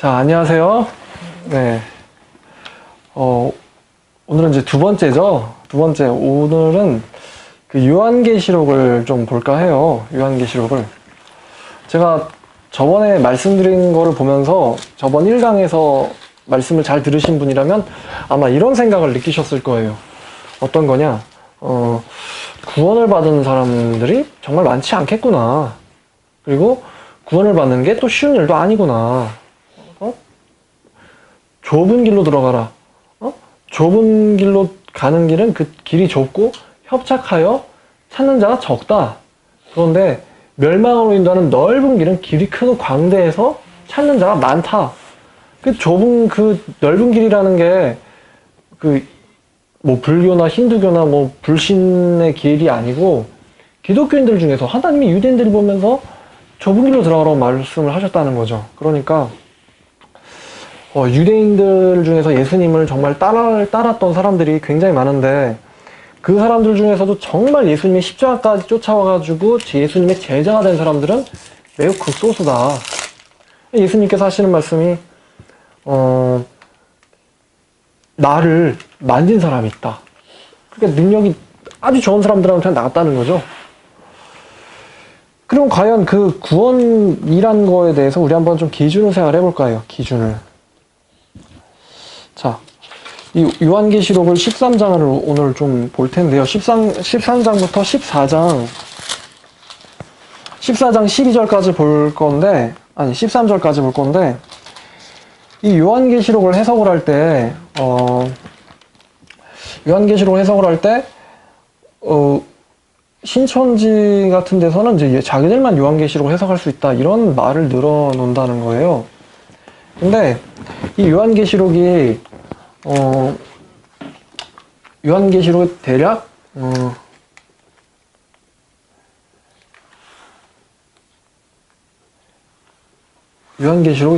자, 안녕하세요. 네. 오늘은 이제 두 번째죠. 두 번째. 오늘은 그 요한계시록을 좀 볼까 해요. 요한계시록을. 제가 저번에 말씀드린 거를 보면서 저번 1강에서 말씀을 잘 들으신 분이라면 아마 이런 생각을 느끼셨을 거예요. 어떤 거냐? 구원을 받은 사람들이 정말 많지 않겠구나. 그리고 구원을 받는 게 또 쉬운 일도 아니구나. 좁은 길로 들어가라. 좁은 길로 가는 길은 그 길이 좁고 협착하여 찾는 자가 적다. 그런데 멸망으로 인도하는 넓은 길은 길이 크고 광대해서 찾는 자가 많다. 그 좁은 그 넓은 길이라는 게 뭐 불교나 힌두교나 뭐 불신의 길이 아니고 기독교인들 중에서 하나님이 유대인들을 보면서 좁은 길로 들어가라고 말씀을 하셨다는 거죠. 그러니까 유대인들 중에서 예수님을 정말 따랐던 사람들이 굉장히 많은데 그 사람들 중에서도 정말 예수님의 십자가까지 쫓아와가지고 예수님의 제자가 된 사람들은 매우 극소수다. 예수님께서 하시는 말씀이 나를 만진 사람이 있다. 그러니까 능력이 아주 좋은 사람들한테 나갔다는 거죠. 그럼 과연 그 구원이란 거에 대해서 우리 한번 좀 기준을 생각해 볼까요? 기준을. 자, 이 요한계시록을 13장을 오늘 좀 볼 텐데요. 13장부터 14장 12절까지 볼 건데, 아니 13절까지 볼 건데, 이 요한계시록을 해석을 할 때, 신천지 같은 데서는 이제 자기들만 요한계시록을 해석할 수 있다, 이런 말을 늘어놓는다는 거예요. 근데 이 요한계시록이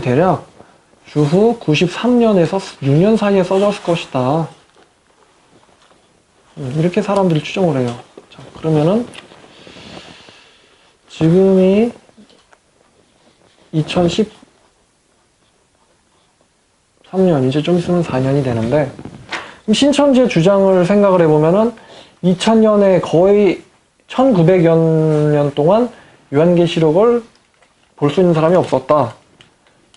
대략 주후 93년에서 6년 사이에 써졌을 것이다. 이렇게 사람들이 추정을 해요. 자, 그러면은 지금이 2013년, 이제 좀 있으면 4년이 되는데, 신천지의 주장을 생각을 해보면은 2000년에 거의 1900여 년 동안 요한계시록을 볼 수 있는 사람이 없었다.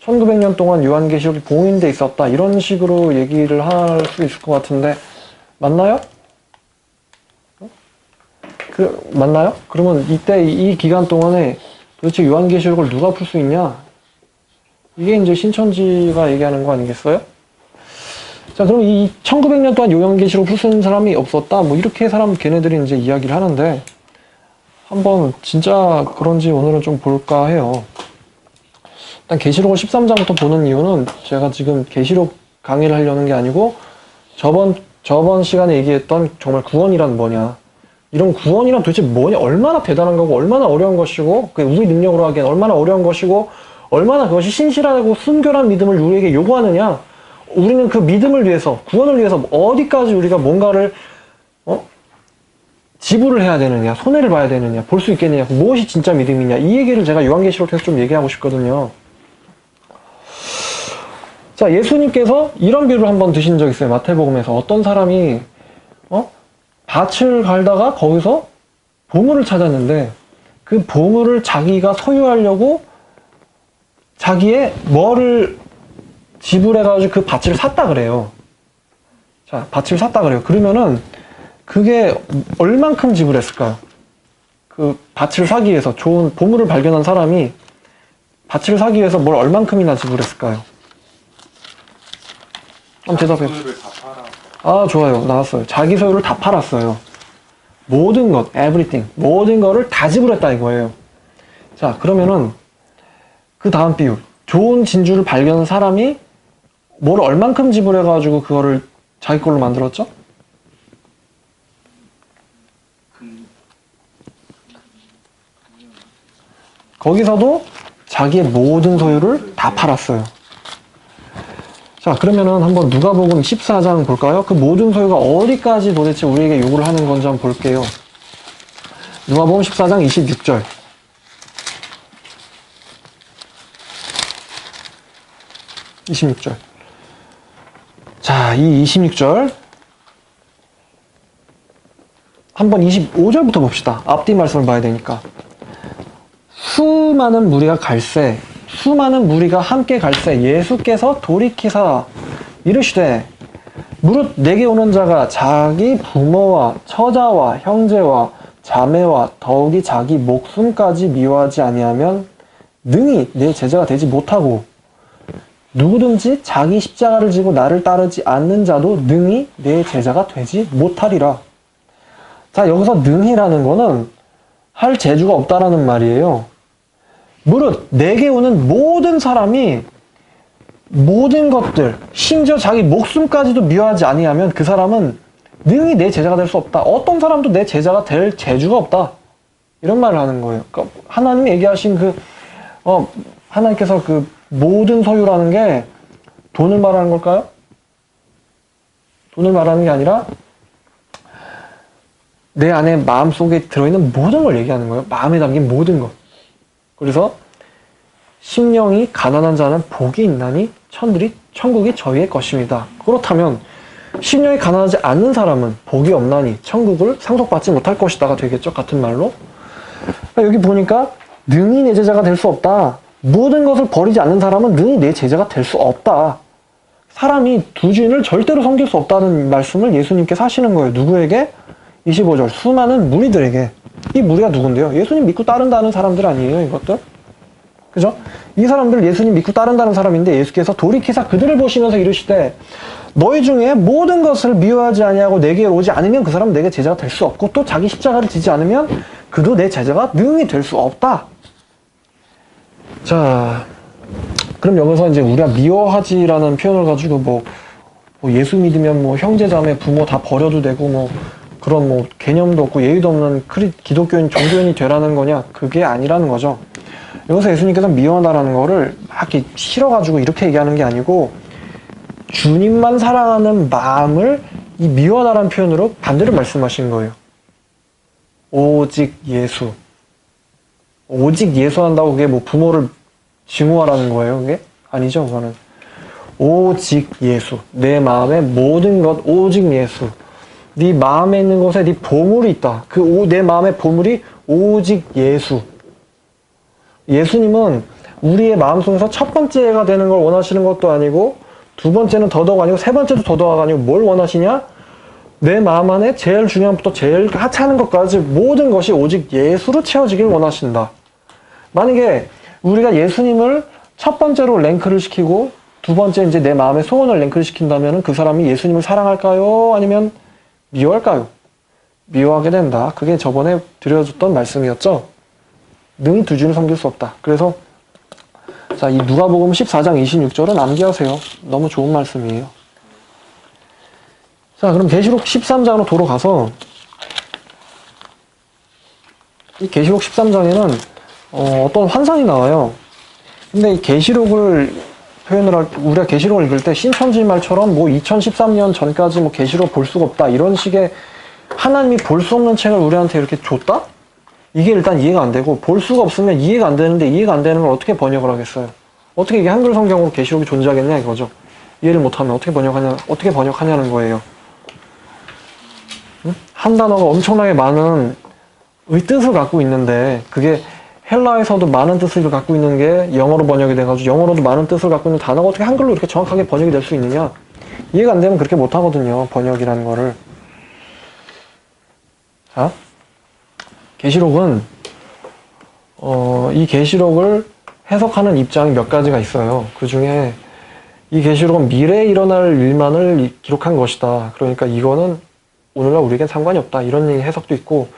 1900년 동안 요한계시록이 봉인돼 있었다. 이런 식으로 얘기를 할 수 있을 것 같은데, 맞나요? 맞나요? 그러면 이때 이 기간 동안에 도대체 요한계시록을 누가 풀 수 있냐? 이게 이제 신천지가 얘기하는 거 아니겠어요? 자, 그럼 이 1900년 동안 요한계시록 풀 수 있는 사람이 없었다. 뭐 이렇게 걔네들이 이제 이야기를 하는데, 한번 진짜 그런지 오늘은 좀 볼까 해요. 일단 계시록을 13장부터 보는 이유는 제가 지금 계시록 강의를 하려는 게 아니고 저번 시간에 얘기했던 정말 구원이란 뭐냐, 이런 구원이란 도대체 뭐냐, 얼마나 대단한 거고 얼마나 어려운 것이고, 우리 능력으로 하기엔 얼마나 어려운 것이고, 얼마나 그것이 신실하고 순결한 믿음을 우리에게 요구하느냐. 우리는 그 믿음을 위해서, 구원을 위해서 어디까지 우리가 뭔가를 지불을 해야 되느냐, 손해를 봐야 되느냐, 볼 수 있겠느냐, 무엇이 진짜 믿음이냐, 이 얘기를 제가 요한계시록에서 좀 얘기하고 싶거든요. 자, 예수님께서 이런 비유를 한번 드신 적 있어요. 마태복음에서 어떤 사람이 밭을 갈다가 거기서 보물을 찾았는데, 그 보물을 자기가 소유하려고 자기의 뭐를 지불해가지고 그 밭을 샀다 그래요. 자, 밭을 샀다 그래요. 그러면은 그게 얼만큼 지불했을까요? 그 밭을 사기 위해서, 좋은 보물을 발견한 사람이 밭을 사기 위해서 뭘 얼만큼이나 지불했을까요? 한번 대답해 보세요. 아, 좋아요. 나왔어요. 자기 소유를 다 팔았어요. 모든 것, everything. 모든 거를 다 지불했다 이거예요. 자, 그러면은 그 다음 비유. 좋은 진주를 발견한 사람이 뭘 얼만큼 지불해가지고 그거를 자기 걸로 만들었죠? 거기서도 자기의 모든 소유를 다 팔았어요. 자, 그러면은 한번 누가복음 14장 볼까요? 그 모든 소유가 어디까지 도대체 우리에게 요구를 하는 건지 한번 볼게요. 누가복음 14장 26절. 26절. 자, 이 26절. 한번 25절부터 봅시다. 앞뒤 말씀을 봐야 되니까. 수많은 무리가 갈새, 수많은 무리가 함께 갈새 예수께서 돌이키사 이르시되 무릇 내게 오는 자가 자기 부모와 처자와 형제와 자매와 더욱이 자기 목숨까지 미워하지 아니하면 능히 내 제자가 되지 못하고 누구든지 자기 십자가를 지고 나를 따르지 않는 자도 능히 내 제자가 되지 못하리라. 자, 여기서 능히라는 거는 할 재주가 없다라는 말이에요. 무릇 내게 오는 모든 사람이 모든 것들, 심지어 자기 목숨까지도 미워하지 아니하면 그 사람은 능히 내 제자가 될 수 없다. 어떤 사람도 내 제자가 될 재주가 없다. 이런 말을 하는 거예요. 그러니까 하나님이 얘기하신 하나님께서 그 모든 소유라는 게 돈을 말하는 걸까요? 돈을 말하는 게 아니라 내 안에 마음속에 들어있는 모든 걸 얘기하는 거예요. 마음에 담긴 모든 것. 그래서 심령이 가난한 자는 복이 있나니 천국이 저희의 것입니다. 그렇다면 심령이 가난하지 않는 사람은 복이 없나니 천국을 상속받지 못할 것이다가 되겠죠. 같은 말로. 여기 보니까 능히 내 제자가 될 수 없다. 모든 것을 버리지 않는 사람은 능히 내 제자가 될 수 없다. 사람이 두 주인을 절대로 섬길 수 없다는 말씀을 예수님께서 하시는 거예요. 누구에게? 25절. 수많은 무리들에게. 이 무리가 누군데요? 예수님 믿고 따른다는 사람들 아니에요, 이것들? 그죠? 이 사람들 예수님 믿고 따른다는 사람인데 예수께서 돌이키사 그들을 보시면서 이르시되 너희 중에 모든 것을 미워하지 아니하고 내게 오지 않으면 그 사람은 내게 제자가 될 수 없고 또 자기 십자가를 지지 않으면 그도 내 제자가 능히 될 수 없다. 자, 그럼 여기서 이제 우리가 미워하지라는 표현을 가지고 뭐 예수 믿으면 뭐 형제 자매 부모 다 버려도 되고 그런 개념도 없고 예의도 없는 기독교인 종교인이 되라는 거냐? 그게 아니라는 거죠. 여기서 예수님께서 미워하다라는 거를 막 이렇게 싫어가지고 이렇게 얘기하는 게 아니고 주님만 사랑하는 마음을 이 미워하다라는 표현으로 반대로 말씀하신 거예요. 오직 예수. 오직 예수한다고 그게 부모를 증오하라는 거예요, 그게? 아니죠, 그거는. 오직 예수. 내 마음의 모든 것, 오직 예수. 네 마음에 있는 곳에 네 보물이 있다. 내 마음의 보물이 오직 예수. 예수님은 우리의 마음속에서 첫 번째가 되는 걸 원하시는 것도 아니고 두 번째는 더더욱 아니고 세 번째도 더더욱 아니고 뭘 원하시냐? 내 마음 안에 제일 중요한 것부터 제일 하찮은 것까지 모든 것이 오직 예수로 채워지길 원하신다. 만약에 우리가 예수님을 첫 번째로 랭크를 시키고 두 번째 이제 내 마음의 소원을 랭크를 시킨다면 그 사람이 예수님을 사랑할까요? 아니면 미워할까요? 미워하게 된다. 그게 저번에 드려줬던 말씀이었죠. 능히 두 주를 섬길 수 없다. 그래서 자, 이 누가복음 14장 26절은 암기하세요. 너무 좋은 말씀이에요. 자, 그럼 계시록 13장으로 돌아가서 이 계시록 13장에는 어떤 환상이 나와요. 근데 이 계시록을 우리가 계시록을 읽을 때 신천지 말처럼 2013년 전까지 계시록 볼 수가 없다 이런 식의 하나님이 볼 수 없는 책을 우리한테 이렇게 줬다? 이게 일단 이해가 안 되고 볼 수가 없으면 이해가 안 되는데 이해가 안 되는 걸 어떻게 번역을 하겠어요? 어떻게 이게 한글 성경으로 계시록이 존재하겠냐 이거죠. 이해를 못하면 어떻게 번역하냐는 거예요. 응? 한 단어가 엄청나게 많은 뜻을 갖고 있는데 그게 헬라에서도 많은 뜻을 갖고 있는 게 영어로 번역이 돼가지고 영어로도 많은 뜻을 갖고 있는 단어가 어떻게 한글로 이렇게 정확하게 번역이 될 수 있느냐? 이해가 안 되면 그렇게 못하거든요. 번역이라는 거를. 자, 계시록은 이 계시록을 해석하는 입장이 몇 가지가 있어요. 그 중에 이 계시록은 미래에 일어날 일만을 기록한 것이다. 그러니까 이거는 오늘날 우리에겐 상관이 없다. 이런 해석도 있고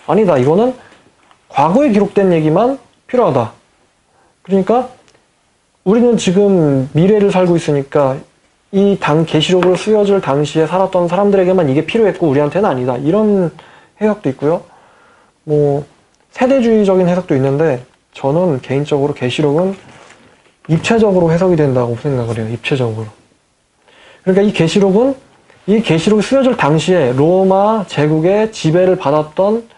아니다. 이거는 과거에 기록된 얘기만 필요하다. 그러니까 우리는 지금 미래를 살고 있으니까 이 계시록을 쓰여질 당시에 살았던 사람들에게만 이게 필요했고 우리한테는 아니다. 이런 해석도 있고요. 세대주의적인 해석도 있는데 저는 개인적으로 계시록은 입체적으로 해석이 된다고 생각을 해요. 입체적으로. 그러니까 이 계시록이 쓰여질 당시에 로마 제국의 지배를 받았던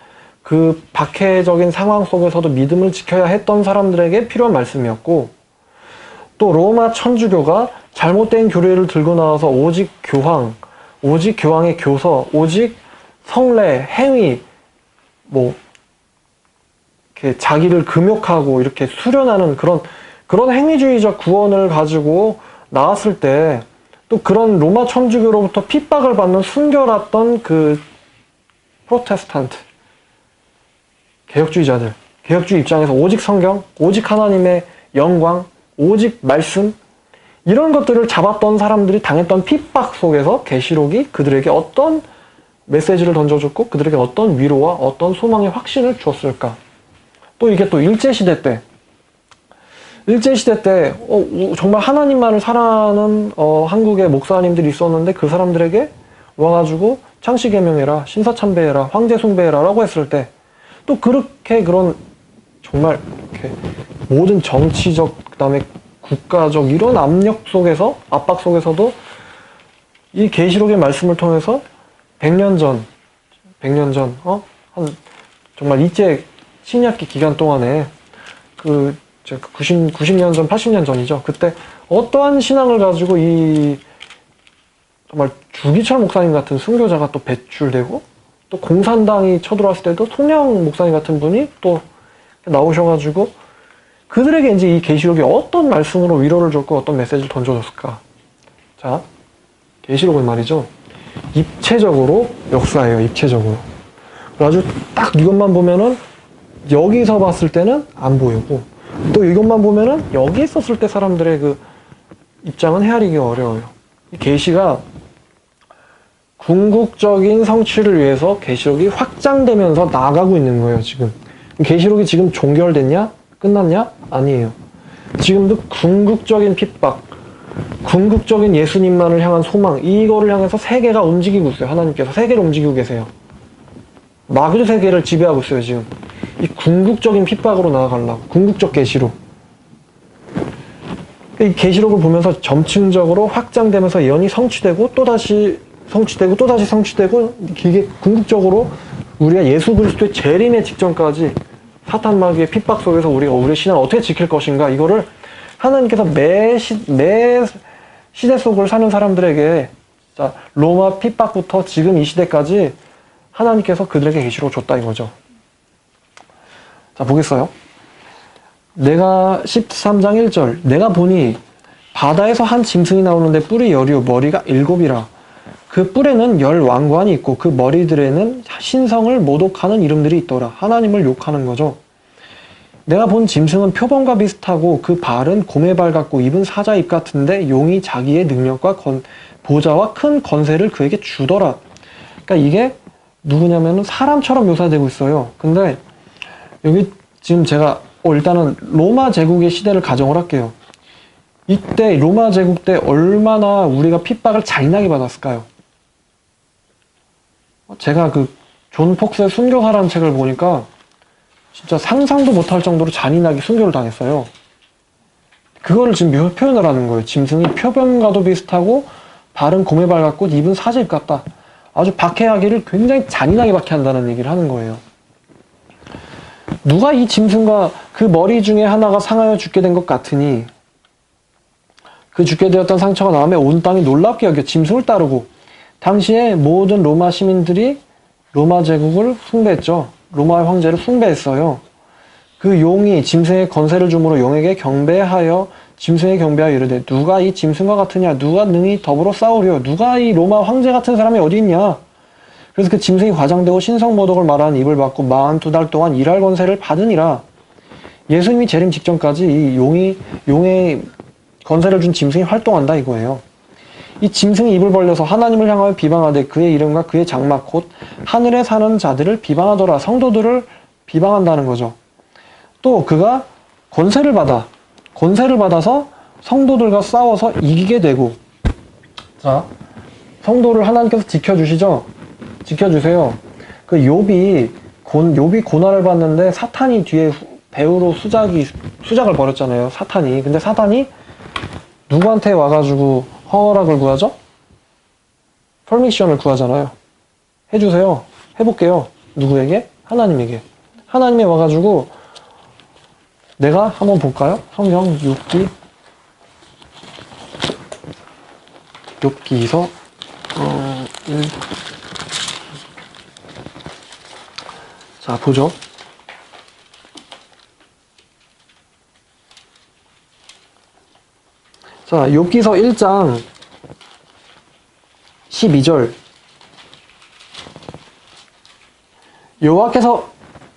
그 박해적인 상황 속에서도 믿음을 지켜야 했던 사람들에게 필요한 말씀이었고 또 로마 천주교가 잘못된 교리를 들고 나와서 오직 교황, 오직 교황의 교서, 오직 성례, 행위, 뭐 이렇게 자기를 금욕하고 이렇게 수련하는 그런 행위주의적 구원을 가지고 나왔을 때 또 그런 로마 천주교로부터 핍박을 받는 순결했던 그 프로테스탄트 개혁주의자들, 개혁주의 입장에서 오직 성경, 오직 하나님의 영광, 오직 말씀 이런 것들을 잡았던 사람들이 당했던 핍박 속에서 계시록이 그들에게 어떤 메시지를 던져줬고 그들에게 어떤 위로와 어떤 소망의 확신을 주었을까. 또 이게 또 일제시대 때 정말 하나님만을 사랑하는 한국의 목사님들이 있었는데 그 사람들에게 와가지고 창씨개명해라, 신사참배해라, 황제숭배해라 라고 했을 때 또 그렇게 그런 정말 이렇게 모든 정치적 그다음에 국가적 이런 압력 속에서 압박 속에서도 이 계시록의 말씀을 통해서 100년 전 한 정말 일제 침략기 기간 동안에 90년 전, 80년 전이죠. 그때 어떠한 신앙을 가지고 이 정말 주기철 목사님 같은 순교자가 또 배출되고 또 공산당이 쳐들어왔을 때도 통영 목사님 같은 분이 또 나오셔가지고 그들에게 이제 이 계시록이 어떤 말씀으로 위로를 줬고 어떤 메시지를 던져줬을까. 자, 계시록은 말이죠. 입체적으로 역사예요. 입체적으로. 아주 딱 이것만 보면은 여기서 봤을 때는 안 보이고 또 이것만 보면은 여기 있었을 때 사람들의 그 입장은 헤아리기 어려워요. 이 계시가 궁극적인 성취를 위해서 계시록이 확장되면서 나아가고 있는 거예요. 지금 계시록이 지금 종결됐냐? 끝났냐? 아니에요. 지금도 궁극적인 핍박, 궁극적인 예수님만을 향한 소망 이거를 향해서 세계가 움직이고 있어요. 하나님께서 세계를 움직이고 계세요. 마귀도 세계를 지배하고 있어요. 지금 이 궁극적인 핍박으로 나아가려고 궁극적 계시로 이 계시록을 보면서 점층적으로 확장되면서 예언이 성취되고 또다시 성취되고 또다시 성취되고 이게 궁극적으로 우리가 예수 그리스도의 재림의 직전까지 사탄 마귀의 핍박 속에서 우리가 우리의 신앙을 어떻게 지킬 것인가 이거를 하나님께서 매 시대 속을 사는 사람들에게 자, 로마 핍박부터 지금 이 시대까지 하나님께서 그들에게 계시록 줬다 이거죠. 자, 보겠어요. 내가 13장 1절 내가 보니 바다에서 한 짐승이 나오는데 뿔이 열이요 머리가 7이라 그 뿔에는 10왕관이 있고 그 머리들에는 신성을 모독하는 이름들이 있더라. 하나님을 욕하는 거죠. 내가 본 짐승은 표범과 비슷하고 그 발은 곰의 발 같고 입은 사자 입 같은데 용이 자기의 능력과 보좌와 큰 권세를 그에게 주더라. 그러니까 이게 누구냐면은 사람처럼 묘사되고 있어요. 근데 여기 지금 제가 일단은 로마 제국의 시대를 가정을 할게요. 이때 로마 제국 때 얼마나 우리가 핍박을 잔인하게 받았을까요? 제가 그 존 폭스의 순교사라는 책을 보니까 진짜 상상도 못할 정도로 잔인하게 순교를 당했어요. 그거를 지금 표현을 하는 거예요. 짐승이 표범과도 비슷하고 발은 곰의 발 같고 입은 사자 입 같다. 아주 박해하기를 굉장히 잔인하게 박해한다는 얘기를 하는 거예요. 누가 이 짐승과 그 머리 중에 하나가 상하여 죽게 된 것 같으니 그 죽게 되었던 상처가 나음에 온 땅이 놀랍게 여겨 짐승을 따르고 당시에 모든 로마 시민들이 로마 제국을 숭배했죠. 로마의 황제를 숭배했어요. 그 용이 짐승의 권세를 주므로 용에게 경배하여 짐승에 경배하여 이르되 누가 이 짐승과 같으냐 누가 능히 더불어 싸우려 누가 이 로마 황제 같은 사람이 어디 있냐. 그래서 그 짐승이 과장되고 신성모독을 말하는 입을 받고 42달 동안 일할 권세를 받으니라. 예수님이 재림 직전까지 이 용의 권세를 준 짐승이 활동한다 이거예요. 이 짐승이 입을 벌려서 하나님을 향하여 비방하되 그의 이름과 그의 장막 곧 하늘에 사는 자들을 비방하더라. 성도들을 비방한다는 거죠. 또 그가 권세를 받아서 성도들과 싸워서 이기게 되고 자 성도를 하나님께서 지켜주시죠. 지켜주세요. 그 욥이 고난을 받는데 사탄이 뒤에 배후로 수작을 벌였잖아요. 사탄이. 근데 사탄이 누구한테 와가지고 허락을 구하죠? 퍼미션을 구하잖아요. 해주세요. 해볼게요. 누구에게? 하나님에게. 하나님이 와가지고 내가 한번 볼까요? 성경 6기 욥기서 1. 자, 보죠. 자, 욥기서 1장 12절. 여호와께서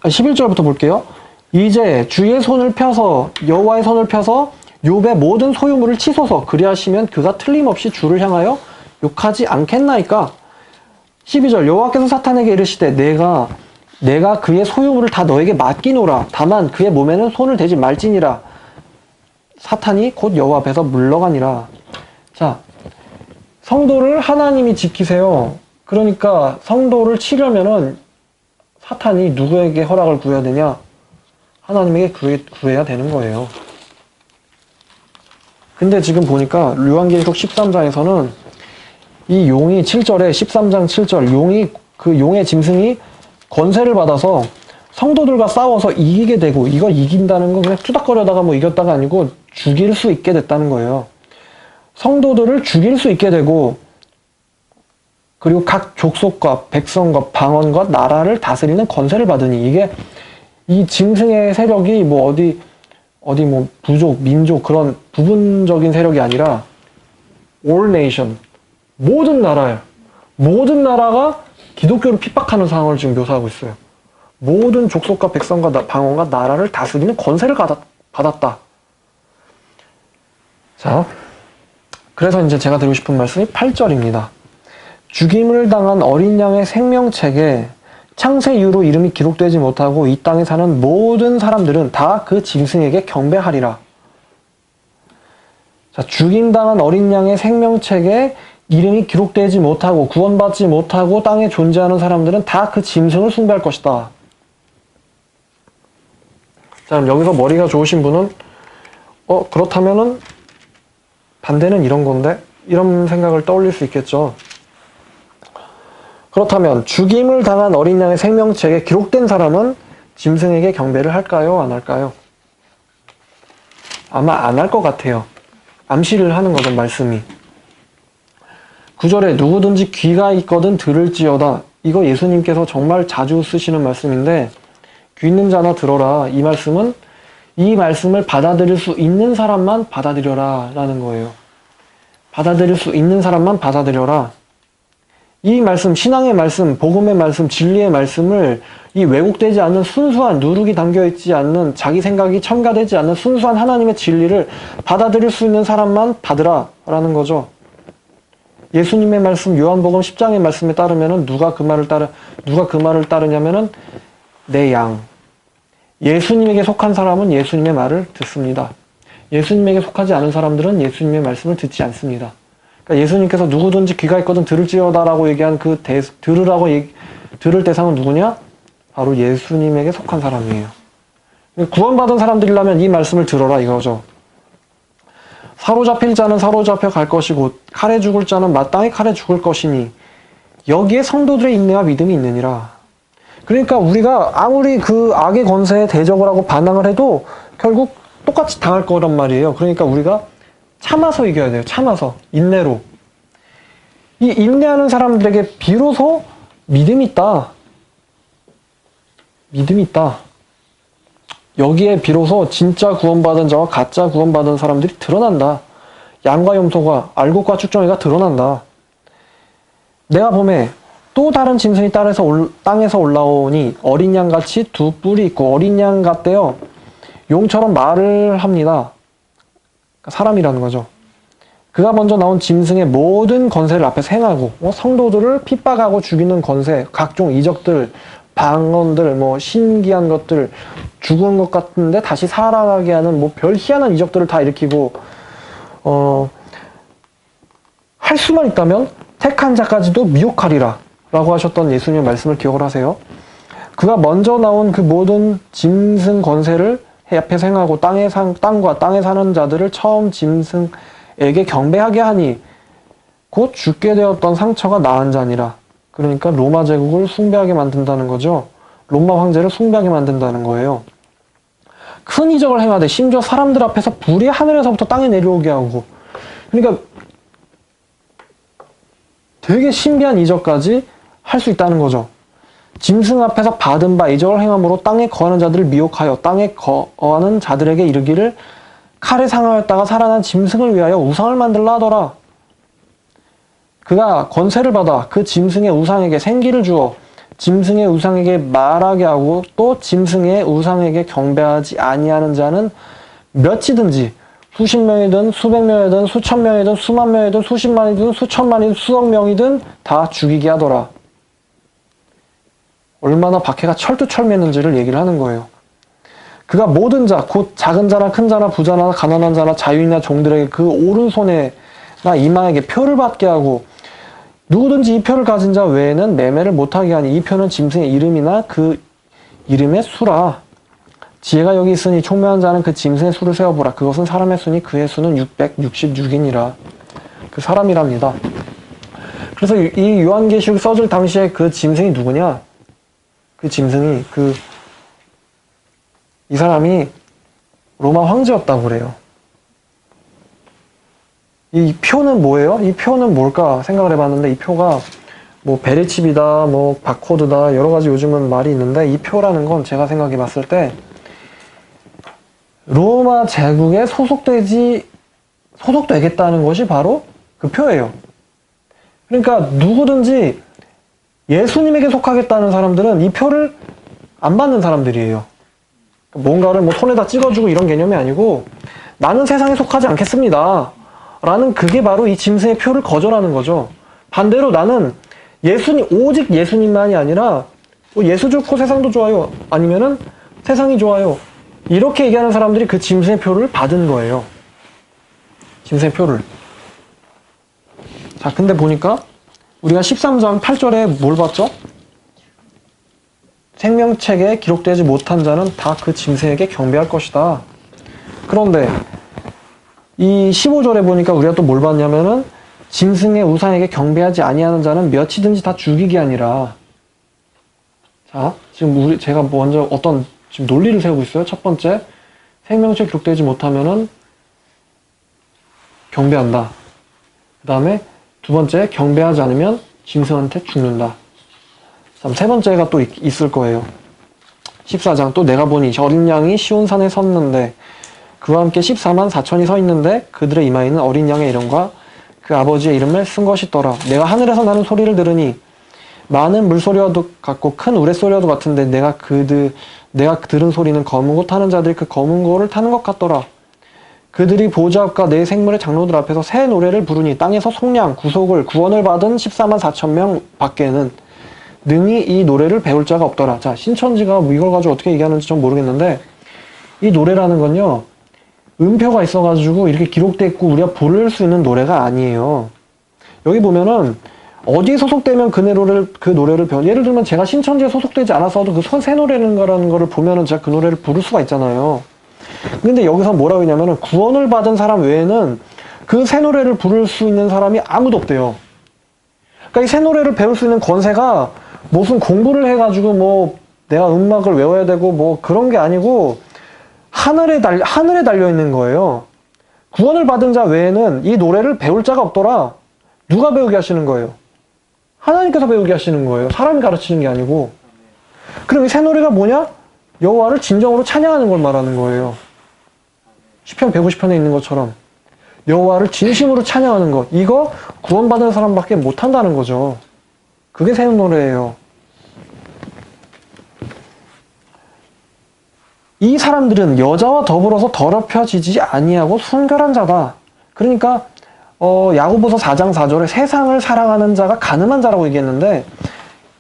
11절부터 볼게요. 이제 주의 손을 펴서 여호와의 손을 펴서 욥의 모든 소유물을 치소서. 그리하시면 그가 틀림없이 주를 향하여 욕하지 않겠나이까. 12절. 여호와께서 사탄에게 이르시되 내가 그의 소유물을 다 너에게 맡기노라. 다만 그의 몸에는 손을 대지 말지니라. 사탄이 곧 여호와 앞에서 물러가니라. 자, 성도를 하나님이 지키세요. 그러니까 성도를 치려면은 사탄이 누구에게 허락을 구해야 되냐? 하나님에게 구해야 되는 거예요. 근데 지금 보니까 요한계시록 13장에서는 이 용이 7절에 13장 7절 용이 그 용의 짐승이 권세를 받아서 성도들과 싸워서 이기게 되고, 이거 이긴다는 건 그냥 투닥거려다가 뭐 이겼다가 아니고 죽일 수 있게 됐다는 거예요. 성도들을 죽일 수 있게 되고, 그리고 각 족속과 백성과 방언과 나라를 다스리는 권세를 받으니, 이게 이 짐승의 세력이 뭐 어디 뭐 부족, 민족 그런 부분적인 세력이 아니라 all nation, 모든 나라예요. 모든 나라가 기독교를 핍박하는 상황을 지금 묘사하고 있어요. 모든 족속과 백성과 방언과 나라를 다스리는 권세를 받았다. 자, 그래서 이제 제가 드리고 싶은 말씀이 8절입니다. 죽임을 당한 어린 양의 생명책에 창세 이후로 이름이 기록되지 못하고 이 땅에 사는 모든 사람들은 다 그 짐승에게 경배하리라. 자, 죽임당한 어린 양의 생명책에 이름이 기록되지 못하고 구원받지 못하고 땅에 존재하는 사람들은 다 그 짐승을 숭배할 것이다. 자, 그럼 여기서 머리가 좋으신 분은 그렇다면은 반대는 이런 건데? 이런 생각을 떠올릴 수 있겠죠. 그렇다면 죽임을 당한 어린 양의 생명책에 기록된 사람은 짐승에게 경배를 할까요? 안 할까요? 아마 안 할 것 같아요. 암시를 하는 거죠, 말씀이. 9절에 누구든지 귀가 있거든 들을지어다. 이거 예수님께서 정말 자주 쓰시는 말씀인데, 귀 있는 자나 들어라. 이 말씀은 이 말씀을 받아들일 수 있는 사람만 받아들여라 라는 거예요. 받아들일 수 있는 사람만 받아들여라. 이 말씀, 신앙의 말씀, 복음의 말씀, 진리의 말씀을 이 왜곡되지 않는 순수한, 누룩이 담겨있지 않는, 자기 생각이 첨가되지 않는 순수한 하나님의 진리를 받아들일 수 있는 사람만 받으라 라는 거죠. 예수님의 말씀, 요한복음 10장의 말씀에 따르면은 누가 그 말을 따르냐면은 내 양. 예수님에게 속한 사람은 예수님의 말을 듣습니다. 예수님에게 속하지 않은 사람들은 예수님의 말씀을 듣지 않습니다. 그러니까 예수님께서 누구든지 귀가 있거든 들을지어다라고 얘기한 그 들을 대상은 누구냐? 바로 예수님에게 속한 사람이에요. 구원받은 사람들이라면 이 말씀을 들어라 이거죠. 사로잡힐 자는 사로잡혀 갈 것이고 칼에 죽을 자는 마땅히 칼에 죽을 것이니 여기에 성도들의 인내와 믿음이 있느니라. 그러니까 우리가 아무리 그 악의 권세에 대적을 하고 반항을 해도 결국 똑같이 당할 거란 말이에요. 그러니까 우리가 참아서 이겨야 돼요. 참아서. 인내로. 이 인내하는 사람들에게 비로소 믿음이 있다. 믿음이 있다. 여기에 비로소 진짜 구원받은 자와 가짜 구원받은 사람들이 드러난다. 양과 염소가 알곡과 축정이가 드러난다. 내가 봄에 또 다른 짐승이 땅에서 올라오니 어린 양같이 두 뿔이 있고 어린 양 같대요. 용처럼 말을 합니다. 사람이라는 거죠. 그가 먼저 나온 짐승의 모든 권세를 앞에서 행하고 성도들을 핍박하고 죽이는 권세, 각종 이적들, 방언들, 뭐 신기한 것들, 죽은 것 같은데 다시 살아나게 하는 뭐 별 희한한 이적들을 다 일으키고 할 수만 있다면 택한 자까지도 미혹하리라 라고 하셨던 예수님의 말씀을 기억을 하세요. 그가 먼저 나온 그 모든 짐승 권세를 앞에서 행하고 땅과 땅에 사는 자들을 처음 짐승에게 경배하게 하니 곧 죽게 되었던 상처가 나은 자니라. 그러니까 로마 제국을 숭배하게 만든다는 거죠. 로마 황제를 숭배하게 만든다는 거예요. 큰 이적을 행하되 심지어 사람들 앞에서 불이 하늘에서부터 땅에 내려오게 하고, 그러니까 되게 신비한 이적까지 할 수 있다는 거죠. 짐승 앞에서 받은 바 이적을 행함으로 땅에 거하는 자들을 미혹하여 땅에 거하는 자들에게 이르기를 칼에 상하였다가 살아난 짐승을 위하여 우상을 만들라 하더라. 그가 권세를 받아 그 짐승의 우상에게 생기를 주어 짐승의 우상에게 말하게 하고 또 짐승의 우상에게 경배하지 아니하는 자는 몇이든지 수십 명이든 수백 명이든 수천 명이든 수만 명이든 수십만이든 수천만이든 수억 명이든 다 죽이게 하더라. 얼마나 박해가 철두철미했는지를 얘기를 하는 거예요. 그가 모든 자, 곧 작은 자나 큰 자나 부자나 가난한 자나 자유인이나 종들에게 그 오른손에나 이마에게 표를 받게 하고 누구든지 이 표를 가진 자 외에는 매매를 못하게 하니 이 표는 짐승의 이름이나 그 이름의 수라. 지혜가 여기 있으니 총명한 자는 그 짐승의 수를 세어보라. 그것은 사람의 수니 그의 수는 666이니라. 그 사람이랍니다. 그래서 이 요한계시록 써질 당시에 그 짐승이 누구냐? 그 짐승이 이 사람이 로마 황제였다고 그래요. 이 표는 뭐예요? 이 표는 뭘까 생각을 해봤는데 이 표가 뭐 베레칩이다, 뭐 바코드다 여러 가지 요즘은 말이 있는데 이 표라는 건 제가 생각해봤을 때 로마 제국에 소속되겠다는 것이 바로 그 표예요. 그러니까 누구든지 예수님에게 속하겠다는 사람들은 이 표를 안 받는 사람들이에요. 뭔가를 뭐 손에다 찍어주고 이런 개념이 아니고 나는 세상에 속하지 않겠습니다. 라는 그게 바로 이 짐승의 표를 거절하는 거죠. 반대로 나는 오직 예수님만이 아니라 예수 좋고 세상도 좋아요. 아니면은 세상이 좋아요. 이렇게 얘기하는 사람들이 그 짐승의 표를 받은 거예요. 짐승의 표를. 자, 근데 보니까 우리가 13장 8절에 뭘 봤죠? 생명책에 기록되지 못한 자는 다 그 짐승에게 경배할 것이다. 그런데 이 15절에 보니까 우리가 또 뭘 봤냐면은 짐승의 우상에게 경배하지 아니하는 자는 몇이든지 다 죽이게 하니라. 자, 지금 제가 먼저 어떤 지금 논리를 세우고 있어요. 첫 번째, 생명책 기록되지 못하면은 경배한다. 그 다음에 두 번째, 경배하지 않으면 짐승한테 죽는다. 세 번째가 또 있을 거예요. 14장 또 내가 보니 어린 양이 시온산에 섰는데 그와 함께 14만 4천이 서 있는데 그들의 이마에는 어린 양의 이름과 그 아버지의 이름을 쓴 것이 있더라. 내가 하늘에서 나는 소리를 들으니 많은 물소리와 같고 큰 우레소리와도 같은데 내가 들은 소리는 검은 고 타는 자들이 그 검은 고를 타는 것 같더라. 그들이 보좌 앞과 내 생물의 장로들 앞에서 새 노래를 부르니 땅에서 속량, 구원을 받은 14만 4천 명 밖에는 능히 이 노래를 배울 자가 없더라. 자, 신천지가 뭐 이걸 가지고 어떻게 얘기하는지 좀 모르겠는데 이 노래라는 건요. 음표가 있어가지고 이렇게 기록돼 있고 우리가 부를 수 있는 노래가 아니에요. 여기 보면은 어디에 소속되면 그 노래를 예를 들면 제가 신천지에 소속되지 않았어도 그 새 노래라는 거를 보면은 제가 그 노래를 부를 수가 있잖아요. 근데 여기서 뭐라고 했냐면은 구원을 받은 사람 외에는 그 새 노래를 부를 수 있는 사람이 아무도 없대요. 그러니까 이 새 노래를 배울 수 있는 권세가 무슨 공부를 해가지고 뭐 내가 음악을 외워야 되고 뭐 그런 게 아니고 하늘에 달려 있는 거예요. 구원을 받은 자 외에는 이 노래를 배울 자가 없더라. 누가 배우게 하시는 거예요? 하나님께서 배우게 하시는 거예요. 사람이 가르치는 게 아니고. 그럼 이 새 노래가 뭐냐? 여호와를 진정으로 찬양하는 걸 말하는 거예요. 시편 150편에 있는 것처럼 여호와를 진심으로 찬양하는 것. 이거 구원받은 사람밖에 못한다는 거죠. 그게 새 노래예요. 이 사람들은 여자와 더불어서 더럽혀지지 아니하고 순결한 자다. 그러니까 야고보서 4장 4절에 세상을 사랑하는 자가 가늠한 자라고 얘기했는데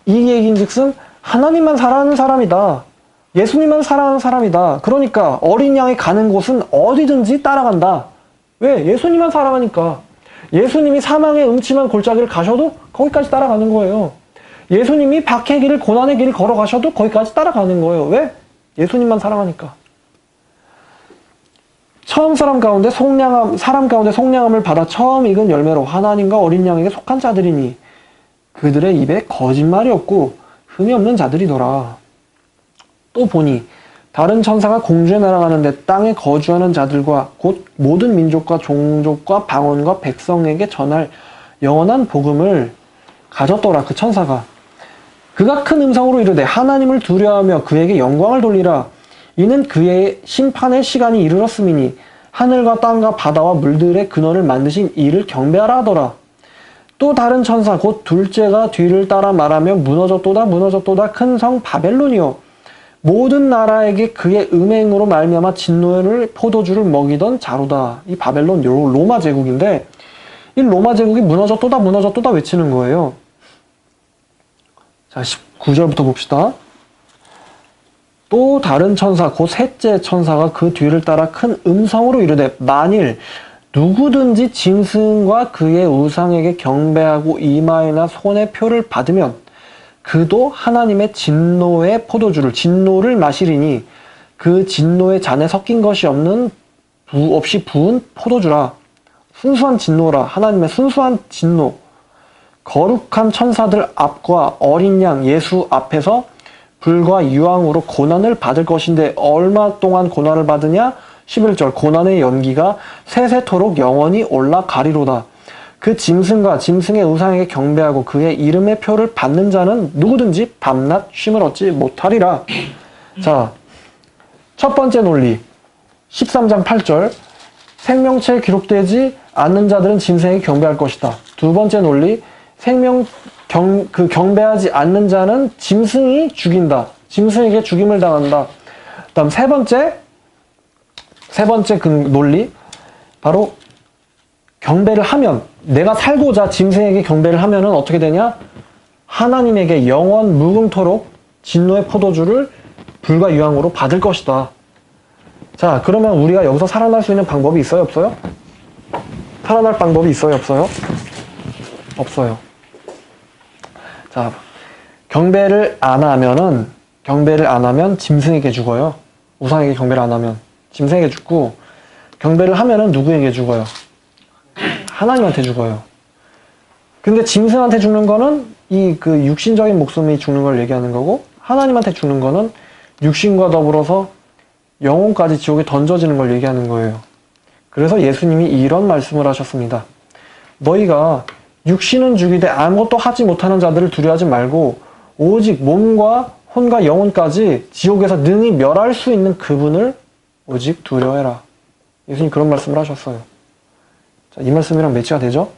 이 얘기인즉슨 하나님만 사랑하는 사람이다. 예수님만 사랑하는 사람이다. 그러니까 어린 양이 가는 곳은 어디든지 따라간다. 왜? 예수님만 사랑하니까. 예수님이 사망의 음침한 골짜기를 가셔도 거기까지 따라가는 거예요. 예수님이 박해의 길을 고난의 길을 걸어가셔도 거기까지 따라가는 거예요. 왜? 예수님만 사랑하니까. 사람 가운데 속량함을 받아 처음 익은 열매로 하나님과 어린 양에게 속한 자들이니 그들의 입에 거짓말이 없고 흠이 없는 자들이더라. 또 보니 다른 천사가 공주에 날아가는데 땅에 거주하는 자들과 곧 모든 민족과 종족과 방언과 백성에게 전할 영원한 복음을 가졌더라. 그 천사가. 그가 큰 음성으로 이르되 하나님을 두려워하며 그에게 영광을 돌리라. 이는 그의 심판의 시간이 이르렀음이니 하늘과 땅과 바다와 물들의 근원을 만드신 이를 경배하라 하더라. 또 다른 천사 곧 둘째가 뒤를 따라 말하며 무너졌도다 무너졌도다 큰 성 바벨론이요 모든 나라에게 그의 음행으로 말미암아 진노를 포도주를 먹이던 자루다. 이 바벨론 로마 제국인데 이 로마 제국이 무너졌도다 무너졌도다 외치는 거예요. 자, 19절부터 봅시다. 또 다른 천사 곧 셋째 천사가 그 뒤를 따라 큰 음성으로 이르되 만일 누구든지 짐승과 그의 우상에게 경배하고 이마에나 손에 표를 받으면 그도 하나님의 진노의 포도주를 진노를 마시리니 그 진노의 잔에 섞인 것이 없이 부은 포도주라. 순수한 진노라. 하나님의 순수한 진노. 거룩한 천사들 앞과 어린 양 예수 앞에서 불과 유황으로 고난을 받을 것인데 얼마 동안 고난을 받으냐? 11절 고난의 연기가 세세토록 영원히 올라가리로다. 그 짐승과 짐승의 우상에게 경배하고 그의 이름의 표를 받는 자는 누구든지 밤낮 쉼을 얻지 못하리라. 자, 첫 번째 논리 13장 8절 생명체에 기록되지 않는 자들은 짐승에게 경배할 것이다. 두 번째 논리 경배하지 않는 자는 짐승이 죽인다. 짐승에게 죽임을 당한다. 다음 세 번째 그 논리 바로 경배를 하면 내가 살고자 짐승에게 경배를 하면은 어떻게 되냐? 하나님에게 영원 무궁토록 진노의 포도주를 불과 유황으로 받을 것이다. 자, 그러면 우리가 여기서 살아날 수 있는 방법이 있어요, 없어요? 살아날 방법이 있어요, 없어요? 없어요. 자, 경배를 안 하면 짐승에게 죽어요. 우상에게 경배를 안 하면 짐승에게 죽고, 경배를 하면은 누구에게 죽어요? 하나님한테 죽어요. 근데 짐승한테 죽는 거는 그 육신적인 목숨이 죽는 걸 얘기하는 거고, 하나님한테 죽는 거는 육신과 더불어서 영혼까지 지옥에 던져지는 걸 얘기하는 거예요. 그래서 예수님이 이런 말씀을 하셨습니다. 너희가 육신은 죽이되 아무것도 하지 못하는 자들을 두려워하지 말고 오직 몸과 혼과 영혼까지 지옥에서 능히 멸할 수 있는 그분을 오직 두려워해라. 예수님 그런 말씀을 하셨어요. 자, 이 말씀이랑 매치가 되죠?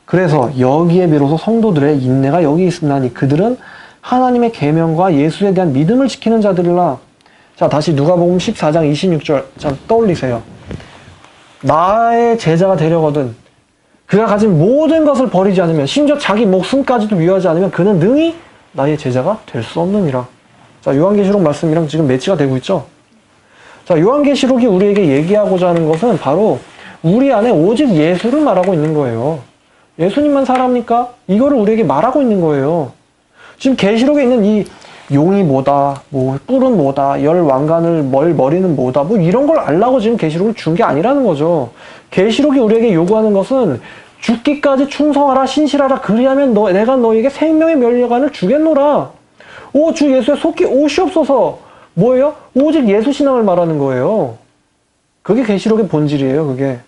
그래서 여기에 비로소 성도들의 인내가 여기 있으나니 그들은 하나님의 계명과 예수에 대한 믿음을 지키는 자들이라. 자, 다시 누가복음 14장 26절 자, 떠올리세요. 나의 제자가 되려거든 그가 가진 모든 것을 버리지 않으면 심지어 자기 목숨까지도 위하지 않으면 그는 능히 나의 제자가 될 수 없느니라. 자, 요한계시록 말씀이랑 지금 매치가 되고 있죠? 자, 요한계시록이 우리에게 얘기하고자 하는 것은 바로 우리 안에 오직 예수를 말하고 있는 거예요. 예수님만 살아합니까? 이거를 우리에게 말하고 있는 거예요. 지금 계시록에 있는 이 용이 뭐다, 뿔은 뭐다, 열 왕관을 머리는 뭐다, 이런 걸 알라고 지금 계시록을 준 게 아니라는 거죠. 계시록이 우리에게 요구하는 것은 죽기까지 충성하라, 신실하라, 그리하면 내가 너에게 생명의 면류관을 주겠노라. 오, 주 예수에 속히 오시옵소서. 뭐예요? 오직 예수 신앙을 말하는 거예요. 그게 계시록의 본질이에요, 그게.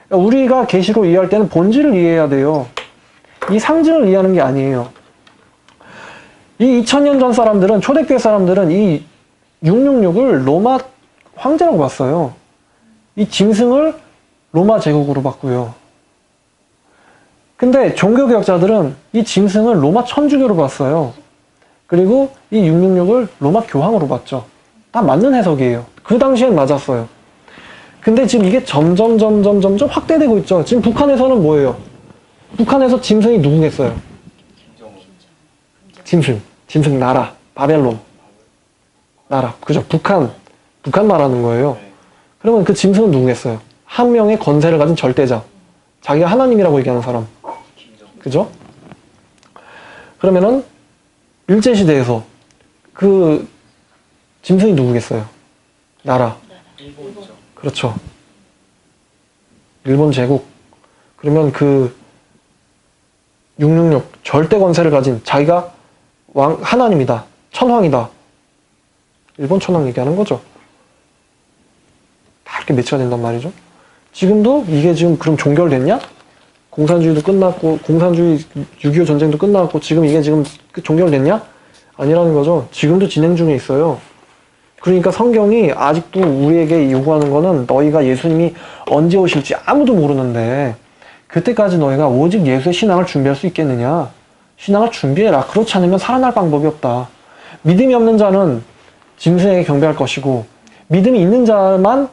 그러니까 우리가 계시록 이해할 때는 본질을 이해해야 돼요. 이 상징을 이해하는 게 아니에요. 이 2000년 전 사람들은, 초대교회 사람들은 이 666을 로마 황제라고 봤어요. 이 짐승을 로마 제국으로 봤고요. 근데 종교개혁자들은 이 짐승을 로마 천주교로 봤어요. 그리고 이 666을 로마 교황으로 봤죠. 다 맞는 해석이에요. 그 당시엔 맞았어요. 근데 지금 이게 점점 확대되고 있죠. 지금 북한에서는 뭐예요? 북한에서 짐승이 누구겠어요? 짐승 나라, 바벨론 나라, 그죠? 북한 말하는 거예요. 그러면 그 짐승은 누구겠어요? 한 명의 권세를 가진 절대자, 자기가 하나님이라고 얘기하는 사람, 그죠? 그러면은 일제시대에서 그 짐승이 누구겠어요? 나라, 그렇죠. 일본 제국. 그러면 그 666 절대 권세를 가진 자기가 하나님이다, 천황이다. 일본 천황 얘기하는 거죠. 다 이렇게 매치가 된단 말이죠. 지금도 이게 지금 그럼 종결됐냐? 공산주의도 끝났고, 공산주의 6.25 전쟁도 끝났고, 이게 지금 종결됐냐? 아니라는 거죠. 지금도 진행 중에 있어요. 그러니까 성경이 아직도 우리에게 요구하는 거는 너희가 예수님이 언제 오실지 아무도 모르는데, 그때까지 너희가 오직 예수의 신앙을 준비할 수 있겠느냐? 신앙을 준비해라. 그렇지 않으면 살아날 방법이 없다. 믿음이 없는 자는 짐승에게 경배할 것이고, 믿음이 있는 자만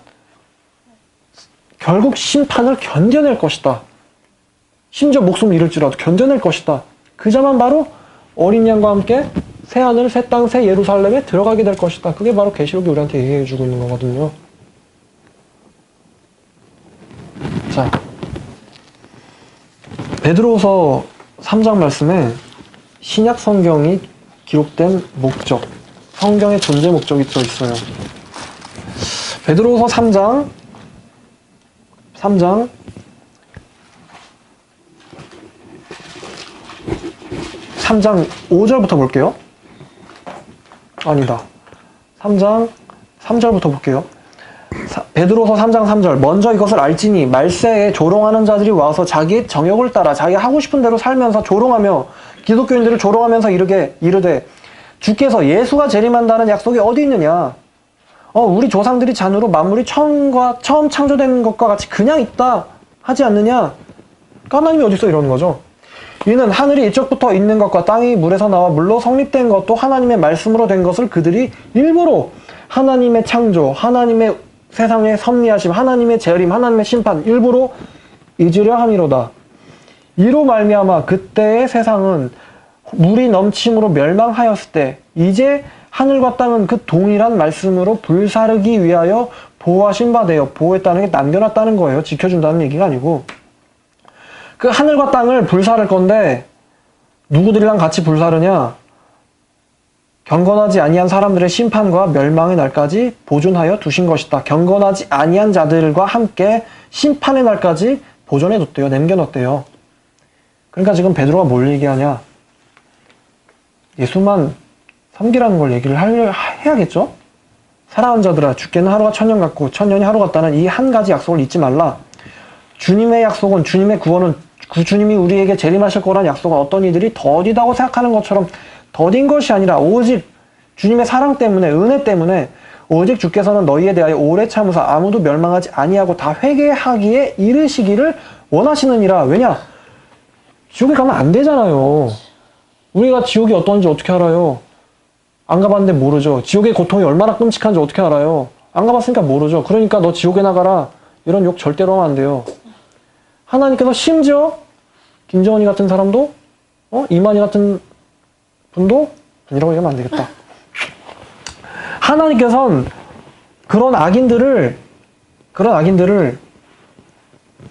결국 심판을 견뎌낼 것이다. 심지어 목숨을 잃을지라도 견뎌낼 것이다. 그 자만 바로 어린 양과 함께 새 하늘, 새 땅, 새 예루살렘에 들어가게 될 것이다. 그게 바로 계시록이 우리한테 얘기해주고 있는 거거든요. 자, 베드로후서 3장 말씀에 신약 성경이 기록된 목적, 성경의 존재 목적이 들어있어요. 베드로후서 3장 5절부터 볼게요. 아니다. 3장 3절부터 볼게요. 베드로서 3장 3절. 먼저 이것을 알지니 말세에 조롱하는 자들이 와서 자기의 정욕을 따라 자기 하고 싶은 대로 살면서 조롱하며 기독교인들을 조롱하면서 이르되 주께서 예수가 재림한다는 약속이 어디 있느냐? 우리 조상들이 잔으로 만물이 처음 창조된 것과 같이 그냥 있다 하지 않느냐? 하나님이 어디 있어? 이러는 거죠. 이는 하늘이 이쪽부터 있는 것과 땅이 물에서 나와 물로 성립된 것도 하나님의 말씀으로 된 것을 그들이 일부러 하나님의 창조, 하나님의 세상의 섭리하심, 하나님의 재림, 하나님의 심판 일부러 잊으려 함이로다. 이로 말미암아 그때의 세상은 물이 넘침으로 멸망하였을 때 이제 하늘과 땅은 그 동일한 말씀으로 불사르기 위하여 보호하신 바 되어, 보호했다는 게 남겨놨다는 거예요. 지켜준다는 얘기가 아니고. 그 하늘과 땅을 불사를 건데 누구들이랑 같이 불사르냐? 경건하지 아니한 사람들의 심판과 멸망의 날까지 보존하여 두신 것이다. 경건하지 아니한 자들과 함께 심판의 날까지 보존해뒀대요. 남겨놨대요. 그러니까 지금 베드로가 뭘 얘기하냐? 예수만 섬기라는 걸 얘기를 해야겠죠? 사랑하는 자들아, 주께는 하루가 천년 같고 천년이 하루 같다는 이 한 가지 약속을 잊지 말라. 주님의 약속은, 주님의 구원은, 주님이 우리에게 재림하실 거란 약속은 어떤 이들이 더디다고 생각하는 것처럼 더딘 것이 아니라 오직 주님의 사랑 때문에, 은혜 때문에 오직 주께서는 너희에 대하여 오래 참으사 아무도 멸망하지 아니하고 다 회개하기에 이르시기를 원하시느니라. 왜냐? 지옥에 가면 안 되잖아요. 우리가 지옥이 어떤지 어떻게 알아요? 안 가봤는데 모르죠. 지옥의 고통이 얼마나 끔찍한지 어떻게 알아요? 안 가봤으니까 모르죠. 그러니까 너 지옥에 나가라. 이런 욕 절대로 하면 안 돼요. 하나님께서 심지어 김정은이 같은 사람도 이만희 같은 분도 아니라고 얘기하면 안 되겠다. 하나님께서는 그런 악인들을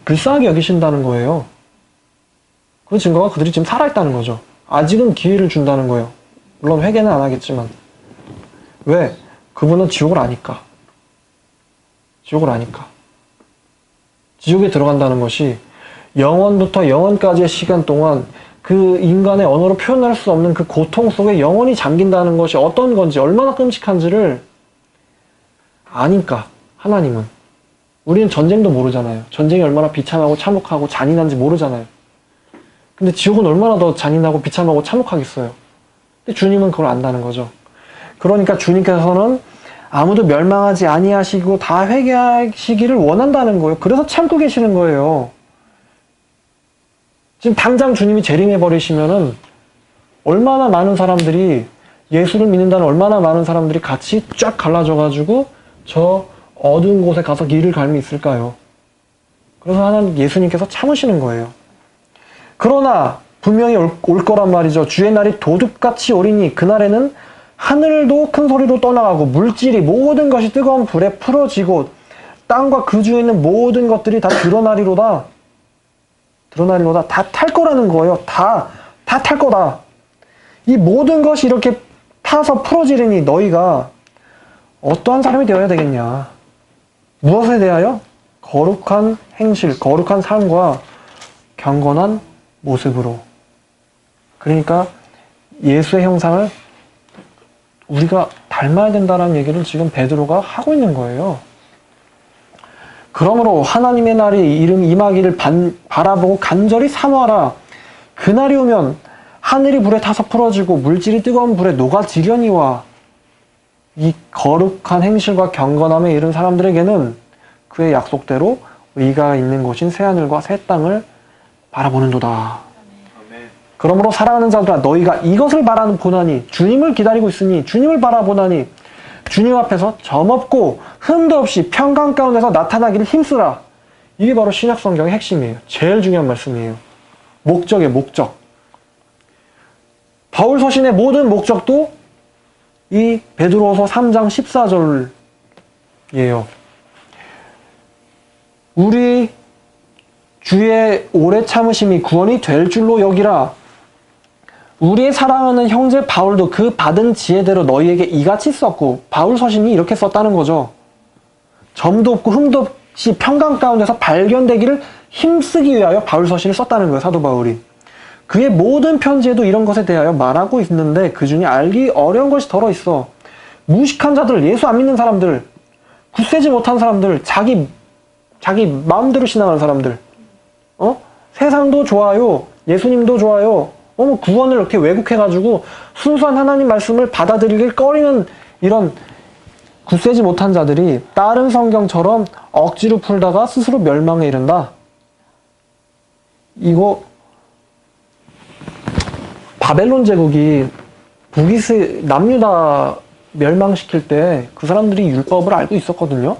불쌍하게 여기신다는 거예요. 그 증거가 그들이 지금 살아있다는 거죠. 아직은 기회를 준다는 거예요. 물론 회개는 안 하겠지만. 왜? 그분은 지옥을 아니까. 지옥을 아니까. 지옥에 들어간다는 것이 영원부터 영원까지의 시간 동안 그 인간의 언어로 표현할 수 없는 그 고통 속에 영원히 잠긴다는 것이 어떤 건지, 얼마나 끔찍한지를 아니까, 하나님은. 우리는 전쟁도 모르잖아요. 전쟁이 얼마나 비참하고 참혹하고 잔인한지 모르잖아요. 근데 지옥은 얼마나 더 잔인하고 비참하고 참혹하겠어요. 근데 주님은 그걸 안다는 거죠. 그러니까 주님께서는 아무도 멸망하지 아니하시고 다 회개하시기를 원한다는 거예요. 그래서 참고 계시는 거예요. 지금 당장 주님이 재림해버리시면은 얼마나 많은 사람들이, 예수를 믿는다는 얼마나 많은 사람들이 같이 쫙 갈라져가지고 저 어두운 곳에 가서 길을 갈미 있을까요? 그래서 하나님, 예수님께서 참으시는 거예요. 그러나 분명히 올 거란 말이죠. 주의 날이 도둑같이 오리니 그날에는 하늘도 큰 소리로 떠나가고 물질이 모든 것이 뜨거운 불에 풀어지고 땅과 그 주에 있는 모든 것들이 다 드러나리로다. 다 탈 거라는 거예요. 다 탈 거다. 이 모든 것이 이렇게 타서 풀어지려니 너희가 어떠한 사람이 되어야 되겠냐. 무엇에 대하여? 거룩한 행실, 거룩한 삶과 경건한 모습으로. 그러니까 예수의 형상을 우리가 닮아야 된다는 얘기를 지금 베드로가 하고 있는 거예요. 그러므로 하나님의 날이 이름 임하기를 바라보고 간절히 사모하라. 그날이 오면 하늘이 불에 타서 풀어지고 물질이 뜨거운 불에 녹아지려니와 이 거룩한 행실과 경건함에 이른 사람들에게는 그의 약속대로 의가 있는 곳인 새하늘과 새 땅을 바라보는도다. 그러므로 사랑하는 자들아 너희가 이것을 보나니 주님을 기다리고 있으니 주님을 바라보나니 주님 앞에서 점없고 흠도 없이 평강 가운데서 나타나기를 힘쓰라. 이게 바로 신약 성경의 핵심이에요. 제일 중요한 말씀이에요. 목적의 목적. 바울 서신의 모든 목적도 이 베드로후서 3장 14절이에요. 우리 주의 오래 참으심이 구원이 될 줄로 여기라. 우리의 사랑하는 형제 바울도 그 받은 지혜대로 너희에게 이같이 썼고, 바울 서신이 이렇게 썼다는 거죠. 점도 없고 흠도 없이 평강 가운데서 발견되기를 힘쓰기 위하여 바울 서신을 썼다는 거예요. 사도 바울이. 그의 모든 편지에도 이런 것에 대하여 말하고 있는데 그 중에 알기 어려운 것이 덜어 있어. 무식한 자들, 예수 안 믿는 사람들, 굳세지 못한 사람들, 자기 마음대로 신앙하는 사람들, 세상도 좋아요, 예수님도 좋아요, 구원을 이렇게 왜곡해가지고 순수한 하나님 말씀을 받아들이길 꺼리는 이런 굳세지 못한 자들이 다른 성경처럼 억지로 풀다가 스스로 멸망에 이른다. 이거 바벨론 제국이 남유다 멸망시킬 때 그 사람들이 율법을 알고 있었거든요.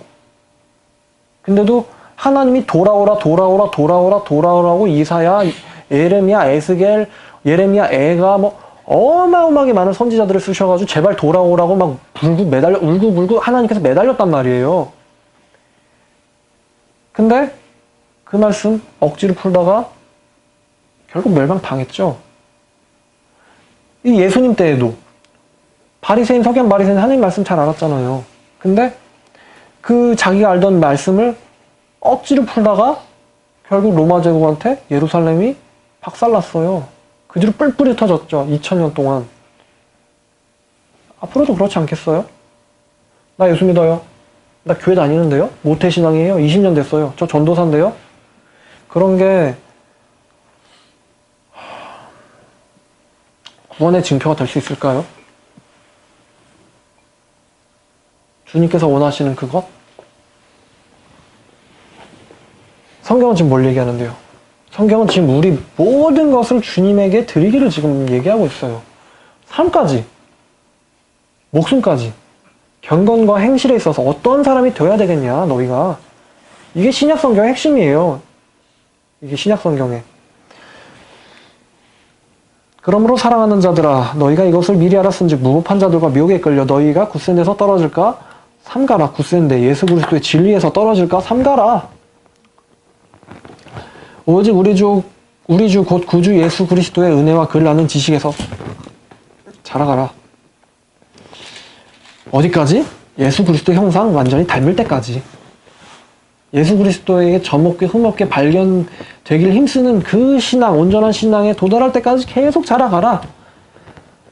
근데도 하나님이 돌아오라고 이사야, 예레미야, 에스겔, 예레미야, 애가 어마어마하게 많은 선지자들을 쓰셔가지고 제발 돌아오라고 막 울고불고 하나님께서 매달렸단 말이에요. 근데 그 말씀 억지로 풀다가 결국 멸망당했죠. 이 예수님 때에도 바리새인, 서기관 바리새인 하나님 말씀 잘 알았잖아요. 근데 그 자기가 알던 말씀을 억지로 풀다가 결국 로마 제국한테 예루살렘이 박살났어요. 그 뒤로 뿔뿔이 흩어졌죠. 2000년 동안. 앞으로도 그렇지 않겠어요? 나 예수 믿어요. 나 교회 다니는데요. 모태신앙이에요. 20년 됐어요. 저 전도사인데요. 그런 게 구원의 징표가 될 수 있을까요? 주님께서 원하시는 그것? 성경은 지금 뭘 얘기하는데요? 성경은 지금 우리 모든 것을 주님에게 드리기를 지금 얘기하고 있어요. 삶까지, 목숨까지, 경건과 행실에 있어서 어떤 사람이 되어야 되겠냐, 너희가. 이게 신약 성경의 핵심이에요. 이게 신약 성경의. 그러므로 사랑하는 자들아 너희가 이것을 미리 알았은즉 무법한 자들과 미혹에 끌려 너희가 굳센 데서 떨어질까 삼가라. 굳센 데 예수 그리스도의 진리에서 떨어질까 삼가라. 오직 우리 주 곧 구주 예수 그리스도의 은혜와 그를 아는 지식에서 자라가라. 어디까지? 예수 그리스도의 형상 완전히 닮을 때까지. 예수 그리스도에게 점없게 흠없게 발견되길 힘쓰는 그 신앙, 온전한 신앙에 도달할 때까지 계속 자라가라.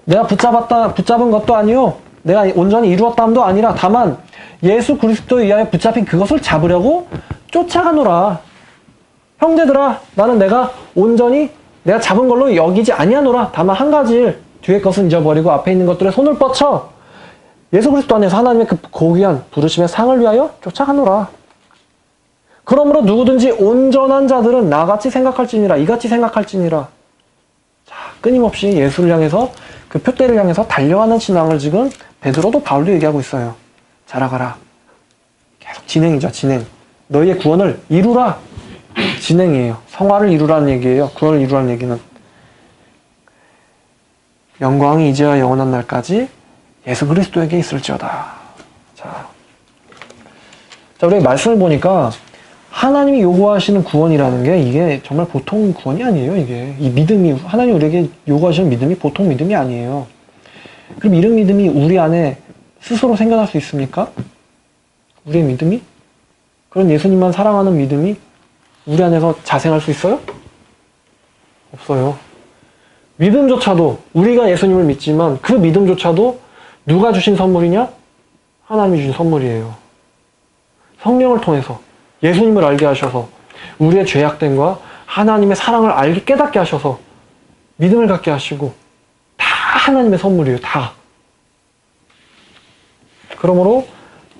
내가 붙잡은 것도 아니요, 내가 온전히 이루었다함도 아니라 다만 예수 그리스도에 의하여 붙잡힌 그것을 잡으려고 쫓아가노라. 형제들아, 나는 내가 온전히 내가 잡은 걸로 여기지 아니하노라. 다만 한 가지, 뒤에 것은 잊어버리고 앞에 있는 것들에 손을 뻗쳐 예수 그리스도 안에서 하나님의 그 고귀한 부르심의 상을 위하여 쫓아가노라. 그러므로 누구든지 온전한 자들은 나같이 생각할지니라, 이같이 생각할지니라. 자, 끊임없이 예수를 향해서, 그 표대를 향해서 달려가는 신앙을 지금 베드로도 바울도 얘기하고 있어요. 자라가라. 계속 진행이죠, 진행. 너희의 구원을 이루라. 진행이에요. 성화를 이루라는 얘기예요. 구원을 이루라는 얘기는. 영광이 이제와 영원한 날까지 예수 그리스도에게 있을지어다. 자, 우리 말씀을 보니까 하나님이 요구하시는 구원이라는 게 이게 정말 보통 구원이 아니에요. 이게 이 믿음이, 하나님 우리에게 요구하시는 믿음이 보통 믿음이 아니에요. 그럼 이런 믿음이 우리 안에 스스로 생겨날 수 있습니까? 우리의 믿음이? 그런 예수님만 사랑하는 믿음이 우리 안에서 자생할 수 있어요? 없어요. 믿음조차도, 우리가 예수님을 믿지만 그 믿음조차도 누가 주신 선물이냐? 하나님이 주신 선물이에요. 성령을 통해서 예수님을 알게 하셔서 우리의 죄악됨과 하나님의 사랑을 알게 깨닫게 하셔서 믿음을 갖게 하시고 다 하나님의 선물이에요. 다. 그러므로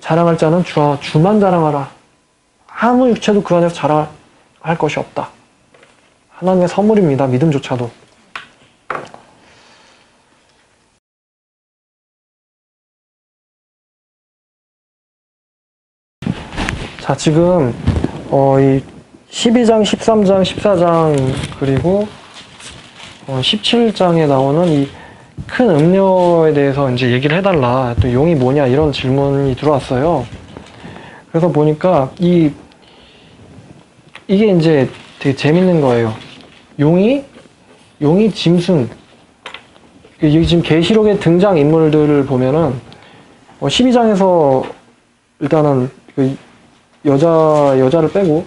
자랑할 자는 주만 자랑하라. 아무 육체도 그 안에서 자랑할 것이 없다. 하나님의 선물입니다. 믿음조차도. 자, 지금 이 12장, 13장, 14장 그리고 17장에 나오는 이 큰 음료에 대해서 이제 얘기를 해달라. 또 용이 뭐냐 이런 질문이 들어왔어요. 그래서 보니까 이게 이제 되게 재밌는 거예요. 용이 짐승. 여기 지금 계시록의 등장 인물들을 보면은 12장에서 일단은 그 여자를 빼고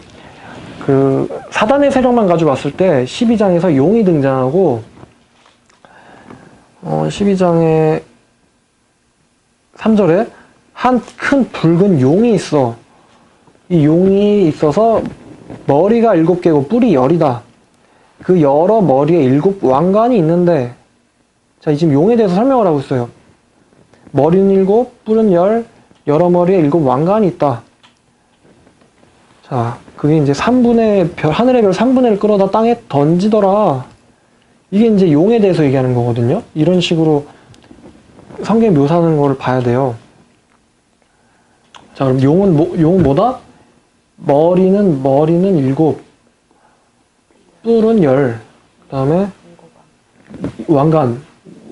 그 사단의 세력만 가지고 봤을 때 12장에서 용이 등장하고 12장의 3절에 한 큰 붉은 용이 있어. 이 용이 있어서 머리가 7개고 뿔이 10이다. 그 여러 머리에 7 왕관이 있는데, 자, 지금 용에 대해서 설명을 하고 있어요. 머리는 7, 뿔은 10, 여러 머리에 7 왕관이 있다. 자, 그게 이제 하늘의 별 3분의 1 끌어다 땅에 던지더라. 이게 이제 용에 대해서 얘기하는 거거든요. 이런 식으로 성경이 묘사하는 거를 봐야 돼요. 자, 그럼 용은 뭐다? 머리는 7, 뿔은 10, 그 다음에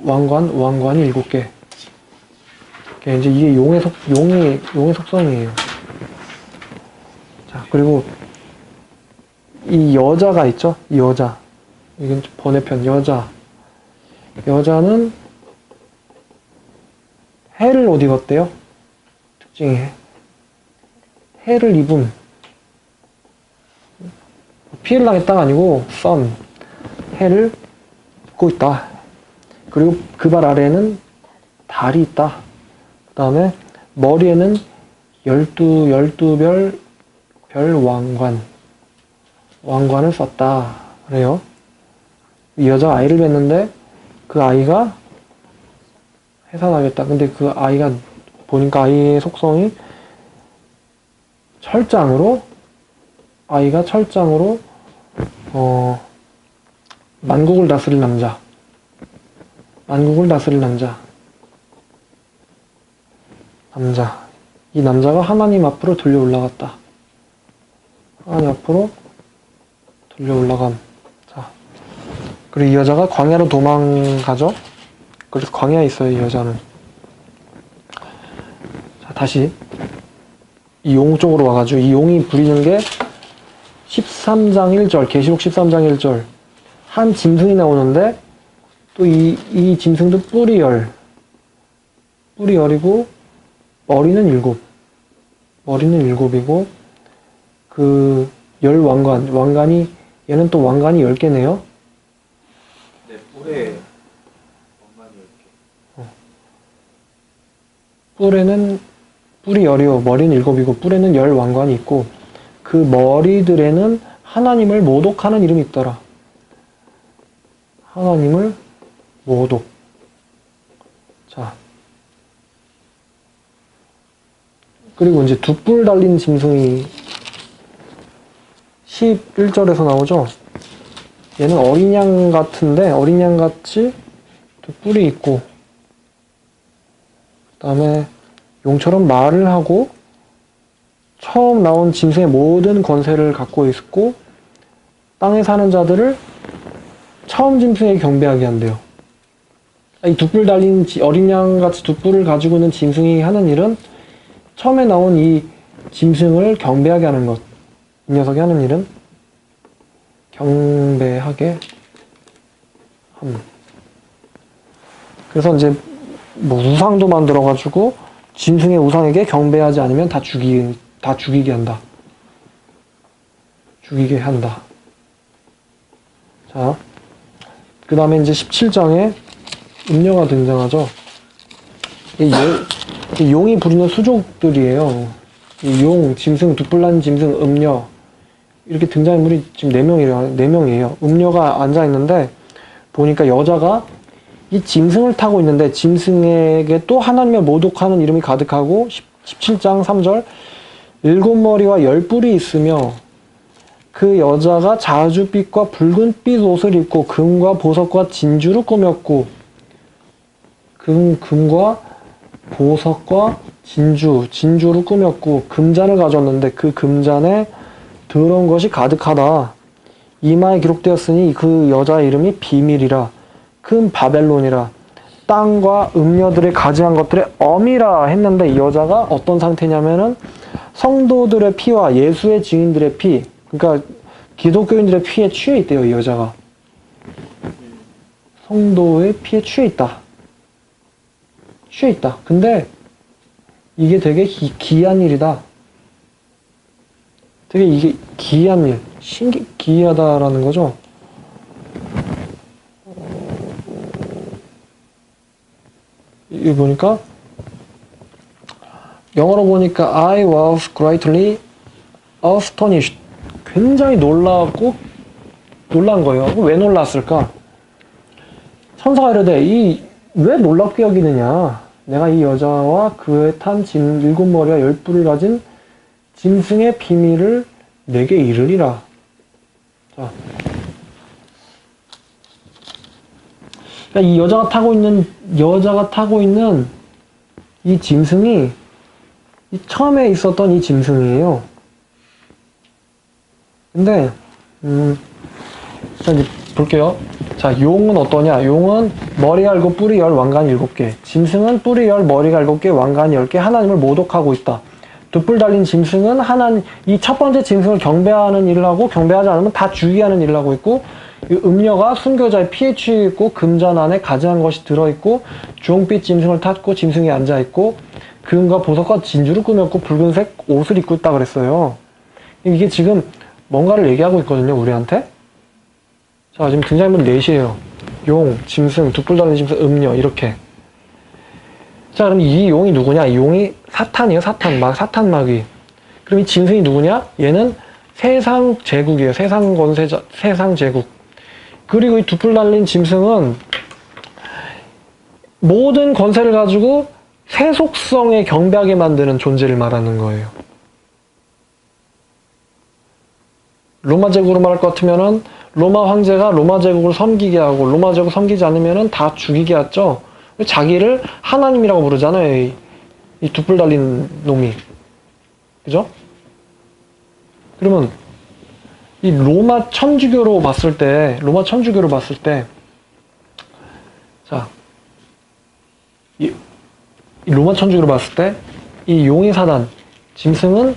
왕관이 7개. 이제 이게 용의 속성이에요. 자, 그리고 이 여자가 있죠? 이 여자. 이건 번외편, 여자는 해를 옷 입었대요. 특징이 해를 입음. 피해를 당했다가 아니고 해를 입고 있다. 그리고 그 발 아래에는 달이 있다. 그 다음에 머리에는 12별 왕관을 썼다. 그래요. 이 여자가 아이를 뵀는데 그 아이가 해산하겠다. 근데 그 아이가 보니까 아이의 속성이 아이가 철장으로 만국을 다스릴 남자. 이 남자가 하나님 앞으로 들려 올라갔다. 하나님 앞으로 들려 올라감. 자, 그리고 이 여자가 광야로 도망가죠. 그래서 광야에 있어요, 이 여자는. 자, 다시 이 용 쪽으로 와가지고 이 용이 부리는 게 13장 1절, 계시록 13장 1절. 한 짐승이 나오는데 또 이 짐승도 뿔이 10이고 머리는 7. 이고 그 10 왕관이 얘는 또 왕관이 10개네요. 네, 뿔에 왕관이 10개. 뿔에는 뿔이 10이요. 머리는 7이고 뿔에는 10 왕관이 있고 그 머리들에는 하나님을 모독하는 이름이 있더라. 하나님을 모독. 자. 그리고 이제 두 뿔 달린 짐승이 11절에서 나오죠. 얘는 어린 양 같은데, 어린 양 같이 두 뿔이 있고, 그 다음에 용처럼 말을 하고, 처음 나온 짐승의 모든 권세를 갖고 있고, 땅에 사는 자들을 처음 짐승에게 경배하게 한대요. 이 두 뿔 달린 어린 양 같이 두 뿔을 가지고 있는 짐승이 하는 일은 처음에 나온 이 짐승을 경배하게 하는 것. 이 녀석이 하는 일은 경배하게 함. 그래서 이제 뭐 우상도 만들어가지고 짐승의 우상에게 경배하지 않으면 다 죽이게 한다. 죽이게 한다. 자, 그 다음에 이제 17장에 음녀가 등장하죠. 이 용이 부리는 수족들이에요. 이 용, 짐승, 두뿔난 짐승, 음녀 이렇게 등장인물이 지금 4명이에요. 4명이에요. 음녀가 앉아있는데 보니까 여자가 이 짐승을 타고 있는데 짐승에게 또 하나님의 모독하는 이름이 가득하고 17장 3절 7머리와 10뿔이 있으며 그 여자가 자주빛과 붉은빛 옷을 입고 금과 보석과 진주로 꾸몄고 금과 보석과 진주로 꾸몄고 금잔을 가졌는데 그 금잔에 더러운 것이 가득하다. 이마에 기록되었으니 그 여자의 이름이 비밀이라 큰 바벨론이라 땅과 음녀들의 가증한 것들의 어미라 했는데 이 여자가 어떤 상태냐면은 성도들의 피와 예수의 증인들의 피, 그러니까 기독교인들의 피에 취해 있대요. 이 여자가 성도의 피에 취해 있다. 취해 있다. 근데 이게 되게 기이한 일이다. 되게 이게 기이한 일, 기이하다라는 거죠. 이거 보니까 영어로 보니까 I was greatly astonished. 굉장히 놀란 거예요. 왜 놀랐을까? 천사가 이르되 왜 놀랍게 여기느냐? 내가 이 여자와 그에 탄 7머리와 10뿔을 가진 짐승의 비밀을 내게 이르리라. 자, 그러니까 이 여자가 타고 있는 이 짐승이 처음에 있었던 이 짐승이에요. 근데 자 이제 볼게요. 자, 용은 어떠냐? 용은 머리가 7, 뿔이 10, 왕관이 7개. 짐승은 뿔이 10, 머리가 7개, 왕관이 10개. 하나님을 모독하고 있다. 두 뿔 달린 짐승은 이 첫 번째 짐승을 경배하는 일을 하고 경배하지 않으면 다 죽이게 하는 일을 하고 있고 이 음녀가 순교자의 피에 취해 있고 금잔 안에 가증한 것이 들어있고 주홍빛 짐승을 탔고 짐승이 앉아있고 금과 보석과 진주를 꾸몄고 붉은색 옷을 입고 있다 그랬어요. 이게 지금 뭔가를 얘기하고 있거든요. 우리한테. 자, 지금 등장인물 4이에요. 용, 짐승, 두 뿔 달린 짐승, 음녀 이렇게. 자, 그럼 이 용이 누구냐? 이 용이 사탄이에요. 사탄 마귀. 그럼 이 짐승이 누구냐? 얘는 세상 제국이에요. 세상 권세자, 세상 제국. 그리고 이 두 뿔 달린 짐승은 모든 권세를 가지고 세속성에 경배하게 만드는 존재를 말하는 거예요. 로마 제국으로 말할 것 같으면은 로마 황제가 로마 제국을 섬기게 하고 로마 제국 섬기지 않으면은 다 죽이게 했죠. 자기를 하나님이라고 부르잖아요. 이 두 뿔 달린 놈이. 그죠? 그러면 이 로마 천주교로 봤을 때 자, 이 로마 천주교로 봤을 때 이 용의 사단, 짐승은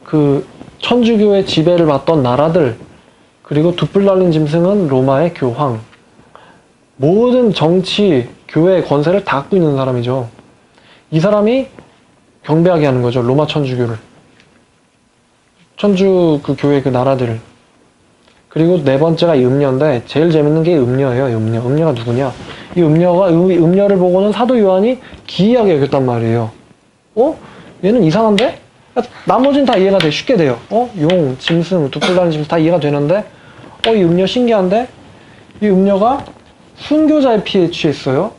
그 천주교의 지배를 받던 나라들, 그리고 두 뿔 달린 짐승은 로마의 교황. 모든 정치, 교회 권세를 다 갖고 있는 사람이죠. 이 사람이 경배하게 하는 거죠. 로마 천주교를. 천주 그 교회 그 나라들을. 그리고 네 번째가 이 음녀인데 제일 재밌는 게 음녀예요. 음녀가 누구냐? 이 음녀를 보고는 사도 요한이 기이하게 여겼단 말이에요. 얘는 이상한데? 나머지는 다 이해가 돼. 쉽게 돼요. 용, 짐승, 두 뿔 달린 짐승 다 이해가 되는데 이 음녀 신기한데? 이 음녀가 순교자의 피에 취했어요.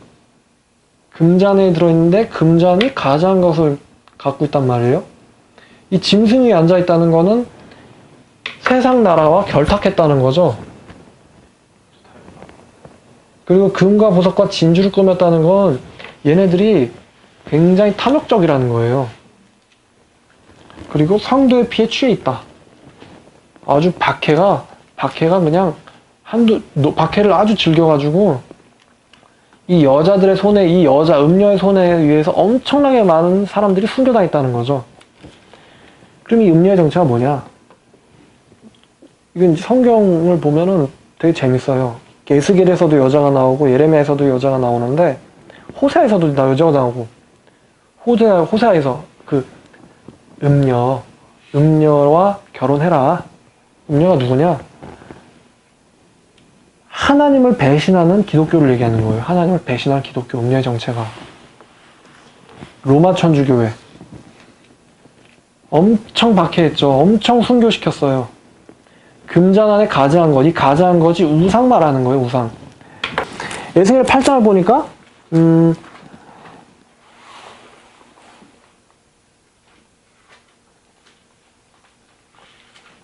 금잔에 들어있는데 금잔이 가증한 것을 갖고 있단 말이에요. 이 짐승이 앉아있다는 거는 세상 나라와 결탁했다는 거죠. 그리고 금과 보석과 진주를 꾸몄다는 건 얘네들이 굉장히 탐욕적이라는 거예요. 그리고 성도의 피에 취해 있다. 아주 박해가 그냥 박해를 아주 즐겨가지고 이 여자들의 손에, 이 여자 음녀의 손에 의해서 엄청나게 많은 사람들이 순교당했다는 거죠. 그럼 이 음녀의 정체가 뭐냐? 이건 성경을 보면은 되게 재밌어요. 에스겔에서도 여자가 나오고 예레미야에서도 여자가 나오는데 호세아에서도 여자가 나오고 호세아에서 그 음녀와 결혼해라. 음녀가 누구냐? 하나님을 배신하는 기독교를 얘기하는 거예요. 하나님을 배신한 기독교, 음녀의 정체가. 로마 천주교회. 엄청 박해했죠. 엄청 순교시켰어요. 금잔 안에 가증한 것, 이 가증한 것이 우상 말하는 거예요, 우상. 에스겔 8장을 보니까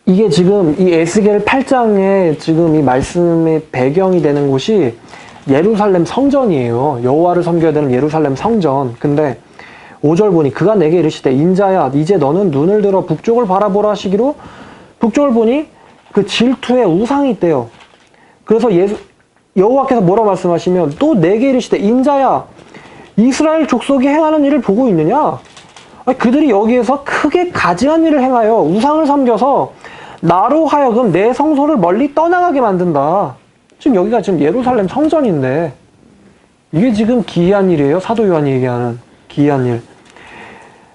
이게 지금 이 에스겔 8장에 지금 이 말씀의 배경이 되는 곳이 예루살렘 성전이에요. 여호와를 섬겨야 되는 예루살렘 성전. 근데 5절 보니 그가 내게 이르시되 인자야 이제 너는 눈을 들어 북쪽을 바라보라 하시기로 북쪽을 보니 그 질투의 우상이 있대요. 그래서 여호와께서 뭐라 말씀하시면 또 내게 이르시되 인자야 이스라엘 족속이 행하는 일을 보고 있느냐? 그들이 여기에서 크게 가증한 일을 행하여 우상을 섬겨서 나로 하여금 내 성소를 멀리 떠나가게 만든다. 지금 여기가 지금 예루살렘 성전인데 이게 지금 기이한 일이에요. 사도 요한이 얘기하는 기이한 일.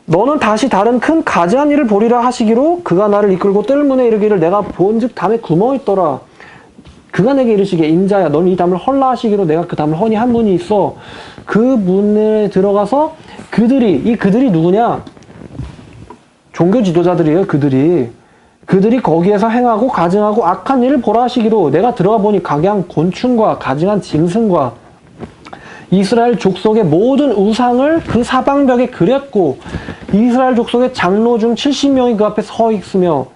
너는 다시 다른 큰 가증한 일을 보리라 하시기로 그가 나를 이끌고 뜰문에 이르기를 내가 본즉 담에 구멍이 있더라. 그가 내게 이르시기에 인자야 너는 이 담을 헐라 하시기로 내가 그 담을 허니 한 문이 있어. 그 문에 들어가서 그들이 누구냐? 종교 지도자들이에요. 그들이 거기에서 행하고 가증하고 악한 일을 보라 하시기로 내가 들어가 보니 각양 곤충과 가증한 짐승과 이스라엘 족속의 모든 우상을 그 사방벽에 그렸고 이스라엘 족속의 장로 중 70명이 그 앞에 서 있으며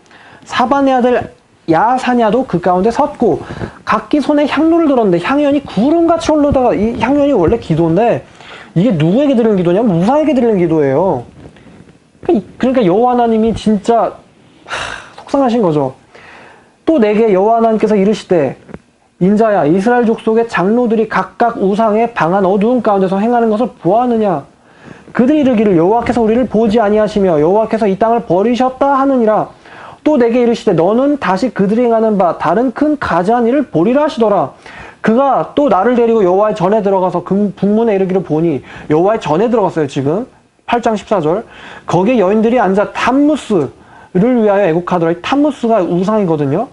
사반의 아들 야사냐도 그 가운데 섰고 각기 손에 향로를 들었는데 향연이 구름같이 올라다가 이 향연이 원래 기도인데 이게 누구에게 드리는 기도냐면 우상에게 드리는 기도예요. 그러니까 여호와 하나님이 진짜 속상하신 거죠. 또 내게 여호와 하나님께서 이르시되 인자야 이스라엘 족속의 장로들이 각각 우상의 방한 어두운 가운데서 행하는 것을 보았느냐? 그들이 이르기를 여호와께서 우리를 보지 아니하시며 여호와께서 이 땅을 버리셨다 하느니라. 또 내게 이르시되 너는 다시 그들이 행하는 바 다른 큰 가증한 일을 보리라 하시더라. 그가 또 나를 데리고 여호와의 전에 들어가서 북문에 이르기를 보니 여호와의 전에 들어갔어요. 지금 8장 14절 거기에 여인들이 앉아 탐무스를 위하여 애곡하더라. 이 탐무스가 우상이거든요.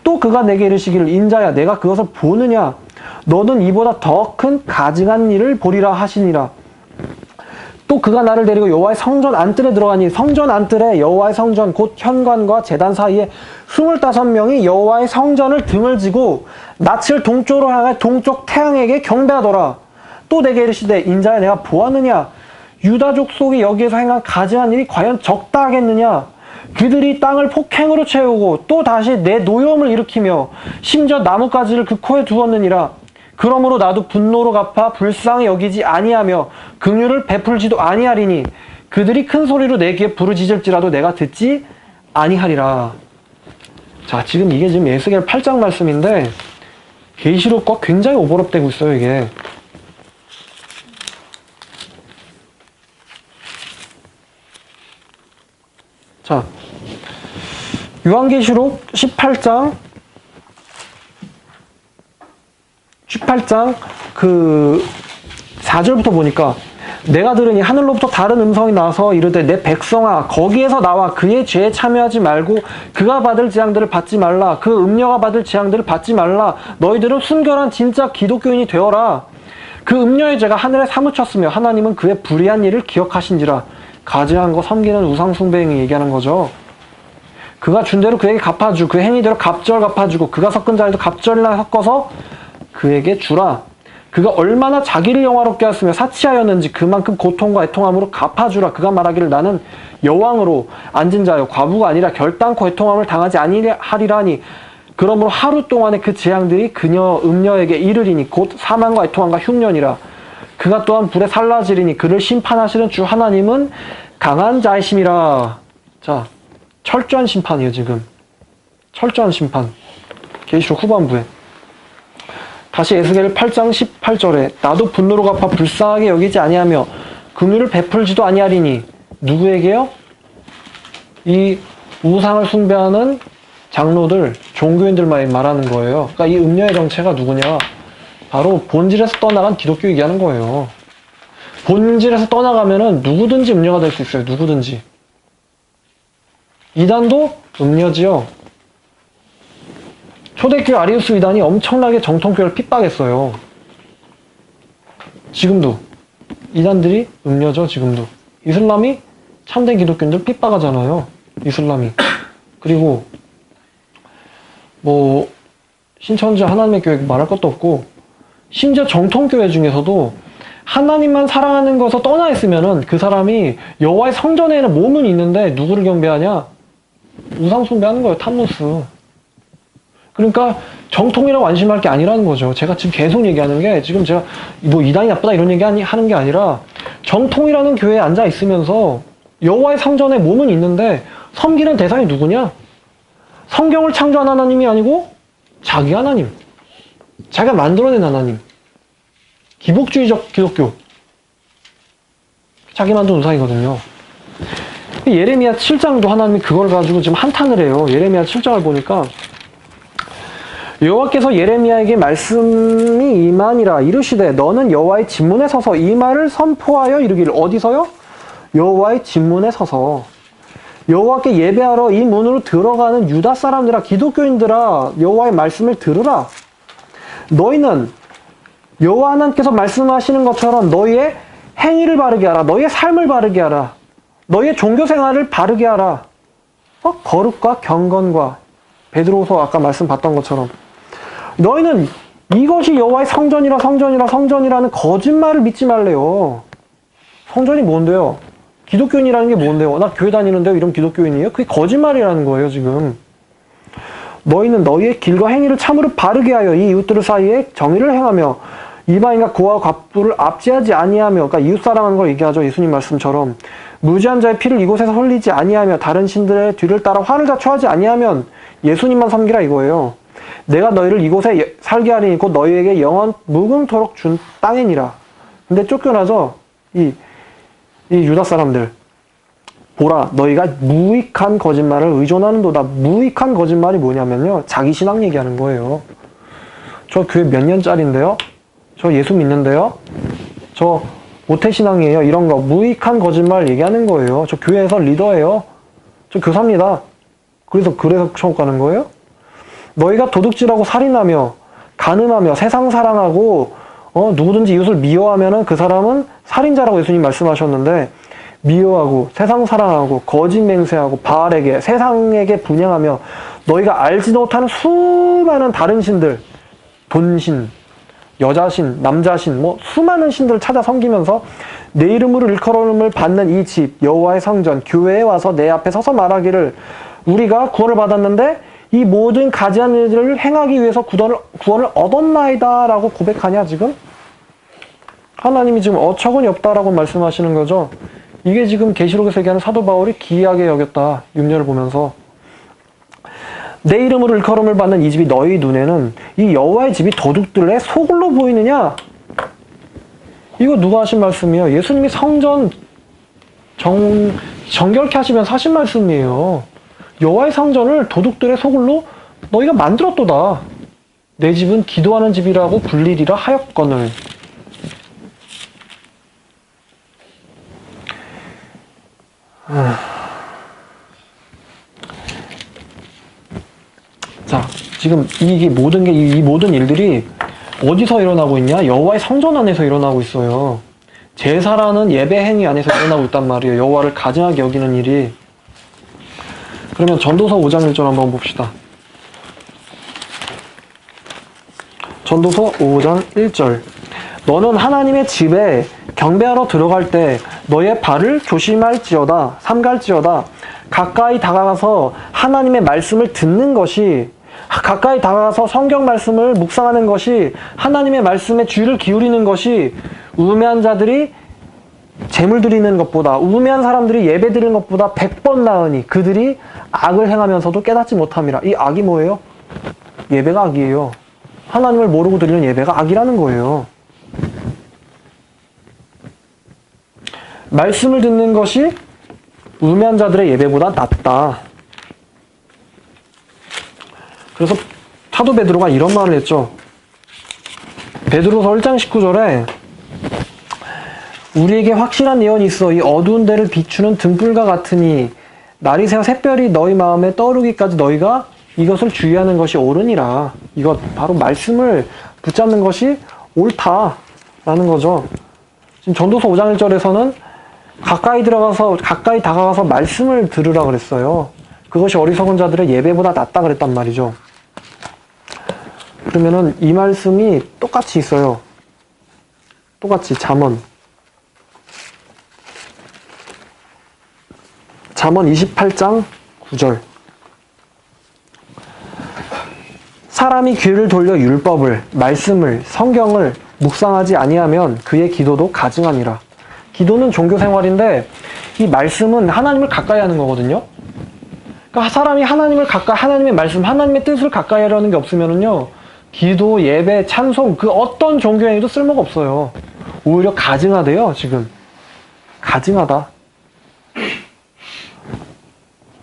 또 그가 내게 이르시기를 인자야 내가 그것을 보느냐? 너는 이보다 더 큰 가증한 일을 보리라 하시니라. 또 그가 나를 데리고 여호와의 성전 안뜰에 들어가니 성전 안뜰에 여호와의 성전 곧 현관과 제단 사이에 25명이 여호와의 성전을 등을 지고 낯을 동쪽으로 향해 동쪽 태양에게 경배하더라. 또 내게 이르시되 인자야 내가 보았느냐? 유다 족속이 여기에서 행한 가증한 일이 과연 적다 하겠느냐? 그들이 땅을 폭행으로 채우고 또 다시 내 노여움을 일으키며 심지어 나뭇가지를 그 코에 두었느니라. 그러므로 나도 분노로 갚아 불쌍히 여기지 아니하며 긍휼을 베풀지도 아니하리니 그들이 큰 소리로 내 귀에 부르짖을지라도 내가 듣지 아니하리라. 자, 지금 이게 지금 에스겔 8장 말씀인데 계시록과 굉장히 오버랩되고 있어요, 이게. 자, 요한계시록 18장 그 4절부터 보니까 내가 들으니 하늘로부터 다른 음성이 나서 이르되 내 백성아 거기에서 나와 그의 죄에 참여하지 말고 그가 받을 재앙들을 받지 말라. 그 음녀가 받을 재앙들을 받지 말라. 너희들은 순결한 진짜 기독교인이 되어라. 그 음녀의 죄가 하늘에 사무쳤으며 하나님은 그의 불의한 일을 기억하신지라. 가증한 거 섬기는 우상 숭배행위 얘기하는 거죠. 그가 준 대로 그에게 갚아주 그 행위대로 갑절 갚아주고 그가 섞은 자에도 갑절이나 섞어서 그에게 주라. 그가 얼마나 자기를 영화롭게 하였으며 사치하였는지 그만큼 고통과 애통함으로 갚아주라. 그가 말하기를 나는 여왕으로 앉은 자여 과부가 아니라 결단코 애통함을 당하지 아니하리라 하니 그러므로 하루 동안에 그 재앙들이 그녀 음녀에게 이르리니 곧 사망과 애통함과 흉년이라. 그가 또한 불에 살라지리니 그를 심판하시는 주 하나님은 강한 자이심이라. 자, 철저한 심판이에요. 지금 철저한 심판. 계시록 후반부에 다시 에스겔 8장 18절에 나도 분노로 갚아 불쌍하게 여기지 아니하며 긍휼을 베풀지도 아니하리니 누구에게요? 이 우상을 숭배하는 장로들, 종교인들만 말하는 거예요. 그러니까 이 음녀의 정체가 누구냐? 바로 본질에서 떠나간 기독교 얘기하는 거예요. 본질에서 떠나가면은 누구든지 음녀가 될 수 있어요. 누구든지. 이단도 음녀지요. 초대교회 아리우스 이단이 엄청나게 정통교회를 핍박했어요. 지금도 이단들이 음녀죠. 지금도 이슬람이 참된 기독교인들 핍박하잖아요. 이슬람이. 그리고 뭐 신천지 하나님의 교회 말할 것도 없고, 심지어 정통교회 중에서도 하나님만 사랑하는 것에서 떠나 있으면은 그 사람이 여호와의 성전에는 몸은 있는데 누구를 경배하냐? 우상 숭배하는 거예요. 탐무스. 그러니까 정통이라고 안심할 게 아니라는 거죠. 제가 지금 계속 얘기하는 게, 지금 제가 뭐 이단이 나쁘다 이런 얘기 하는 게 아니라, 정통이라는 교회에 앉아 있으면서 여호와의 성전에 몸은 있는데 섬기는 대상이 누구냐? 성경을 창조한 하나님이 아니고 자기 하나님, 자기가 만들어낸 하나님, 기복주의적 기독교, 자기 만든 우상이거든요. 예레미야 7장도 하나님이 그걸 가지고 지금 한탄을 해요. 예레미야 7장을 보니까 여호와께서 예레미야에게 말씀이 임하니라. 이르시되 너는 여호와의 진문에 서서 이 말을 선포하여 이르기를. 어디서요? 여호와의 진문에 서서. 여호와께 예배하러 이 문으로 들어가는 유다 사람들아, 기독교인들아, 여호와의 말씀을 들으라. 너희는 여호와 하나님께서 말씀하시는 것처럼 너희의 행위를 바르게 하라. 너희의 삶을 바르게 하라. 너희의 종교 생활을 바르게 하라. 거룩과 경건과, 베드로서 아까 말씀 봤던 것처럼 너희는 이것이 여호와의 성전이라는 거짓말을 믿지 말래요. 성전이 뭔데요? 기독교인이라는 게 뭔데요? 나 교회 다니는데요, 이런 기독교인이에요? 그게 거짓말이라는 거예요, 지금. 너희는 너희의 길과 행위를 참으로 바르게 하여 이 이웃들 사이에 정의를 행하며 이방인과 고아와 갑부를 압제하지 아니하며, 그러니까 이웃사랑하는 걸 얘기하죠. 예수님 말씀처럼. 무지한 자의 피를 이곳에서 흘리지 아니하며 다른 신들의 뒤를 따라 화를 자초하지 아니하면 예수님만 섬기라 이거예요. 내가 너희를 이곳에 살게 하리니 곧 너희에게 영원 무궁토록 준 땅이니라. 근데 쫓겨나죠. 이 유다 사람들. 보라, 너희가 무익한 거짓말을 의존하는도다. 무익한 거짓말이 뭐냐면요, 자기 신앙 얘기하는 거예요. 저 교회 몇 년짜리인데요? 저 예수 믿는데요? 저 모태신앙이에요. 이런 거 무익한 거짓말 얘기하는 거예요. 저 교회에서 리더예요. 저 교사입니다. 그래서 천국 가는 거예요? 너희가 도둑질하고 살인하며 간음하며 세상 사랑하고 누구든지 이웃을 미워하면은 그 사람은 살인자라고 예수님 말씀하셨는데, 미워하고 세상 사랑하고 거짓 맹세하고 바알에게 세상에게 분양하며 너희가 알지도 못하는 수많은 다른 신들, 돈신, 여자신, 남자신, 뭐 수많은 신들을 찾아 섬기면서 내 이름으로 일컬음을 받는 이 집 여호와의 성전 교회에 와서 내 앞에 서서 말하기를, 우리가 구원을 받았는데 이 모든 가지한 일들을 행하기 위해서 구원을 얻었나이다 라고 고백하냐. 지금 하나님이 지금 어처구니 없다라고 말씀하시는 거죠. 이게 지금 계시록에서 얘기하는 사도 바울이 기이하게 여겼다. 6절을 보면서 내 이름으로 일컬음을 받는 이 집이 너희 눈에는 이 여호와의 집이 도둑들의 소굴로 보이느냐? 이거 누가 하신 말씀이에요? 예수님이 성전 정결케 하시면서 하신 말씀이에요. 여호와의 성전을 도둑들의 소굴로 너희가 만들었도다. 내 집은 기도하는 집이라고 불리리라 하였거늘. 자, 지금 이 모든 일들이 어디서 일어나고 있냐? 여호와의 성전 안에서 일어나고 있어요. 제사라는 예배 행위 안에서 일어나고 있단 말이에요. 여호와를 가증하게 여기는 일이. 그러면 전도서 5장 1절 한번 봅시다. 전도서 5장 1절. 너는 하나님의 집에 경배하러 들어갈 때 너의 발을 조심할지어다. 삼갈지어다. 가까이 다가가서 하나님의 말씀을 듣는 것이, 가까이 다가가서 성경 말씀을 묵상하는 것이, 하나님의 말씀에 귀를 기울이는 것이 우매한 자들이 재물 드리는 것보다, 우매한 사람들이 예배 드리는 것보다 100번 나으니 그들이 악을 행하면서도 깨닫지 못함이라. 이 악이 뭐예요? 예배가 악이에요. 하나님을 모르고 드리는 예배가 악이라는 거예요. 말씀을 듣는 것이 우매한 자들의 예배보다 낫다. 그래서 사도 베드로가 이런 말을 했죠. 베드로서 1장 19절에 우리에게 확실한 예언이 있어. 이 어두운 데를 비추는 등불과 같으니 날이 새어 샛별이 너희 마음에 떠오르기까지 너희가 이것을 주의하는 것이 옳으니라. 이것 바로 말씀을 붙잡는 것이 옳다라는 거죠. 지금 전도서 5장 1절에서는 가까이 다가가서 말씀을 들으라 그랬어요. 그것이 어리석은 자들의 예배보다 낫다 그랬단 말이죠. 그러면은 이 말씀이 똑같이 있어요. 똑같이 잠언 28장 9절. 사람이 귀를 돌려 율법을, 말씀을, 성경을 묵상하지 아니하면 그의 기도도 가증하니라. 기도는 종교 생활인데 이 말씀은 하나님을 가까이 하는 거거든요. 그러니까 사람이 하나님의 말씀, 하나님의 뜻을 가까이 하려는 게 없으면은요, 기도, 예배, 찬송, 그 어떤 종교 행위도 쓸모가 없어요. 오히려 가증하대요, 지금. 가증하다.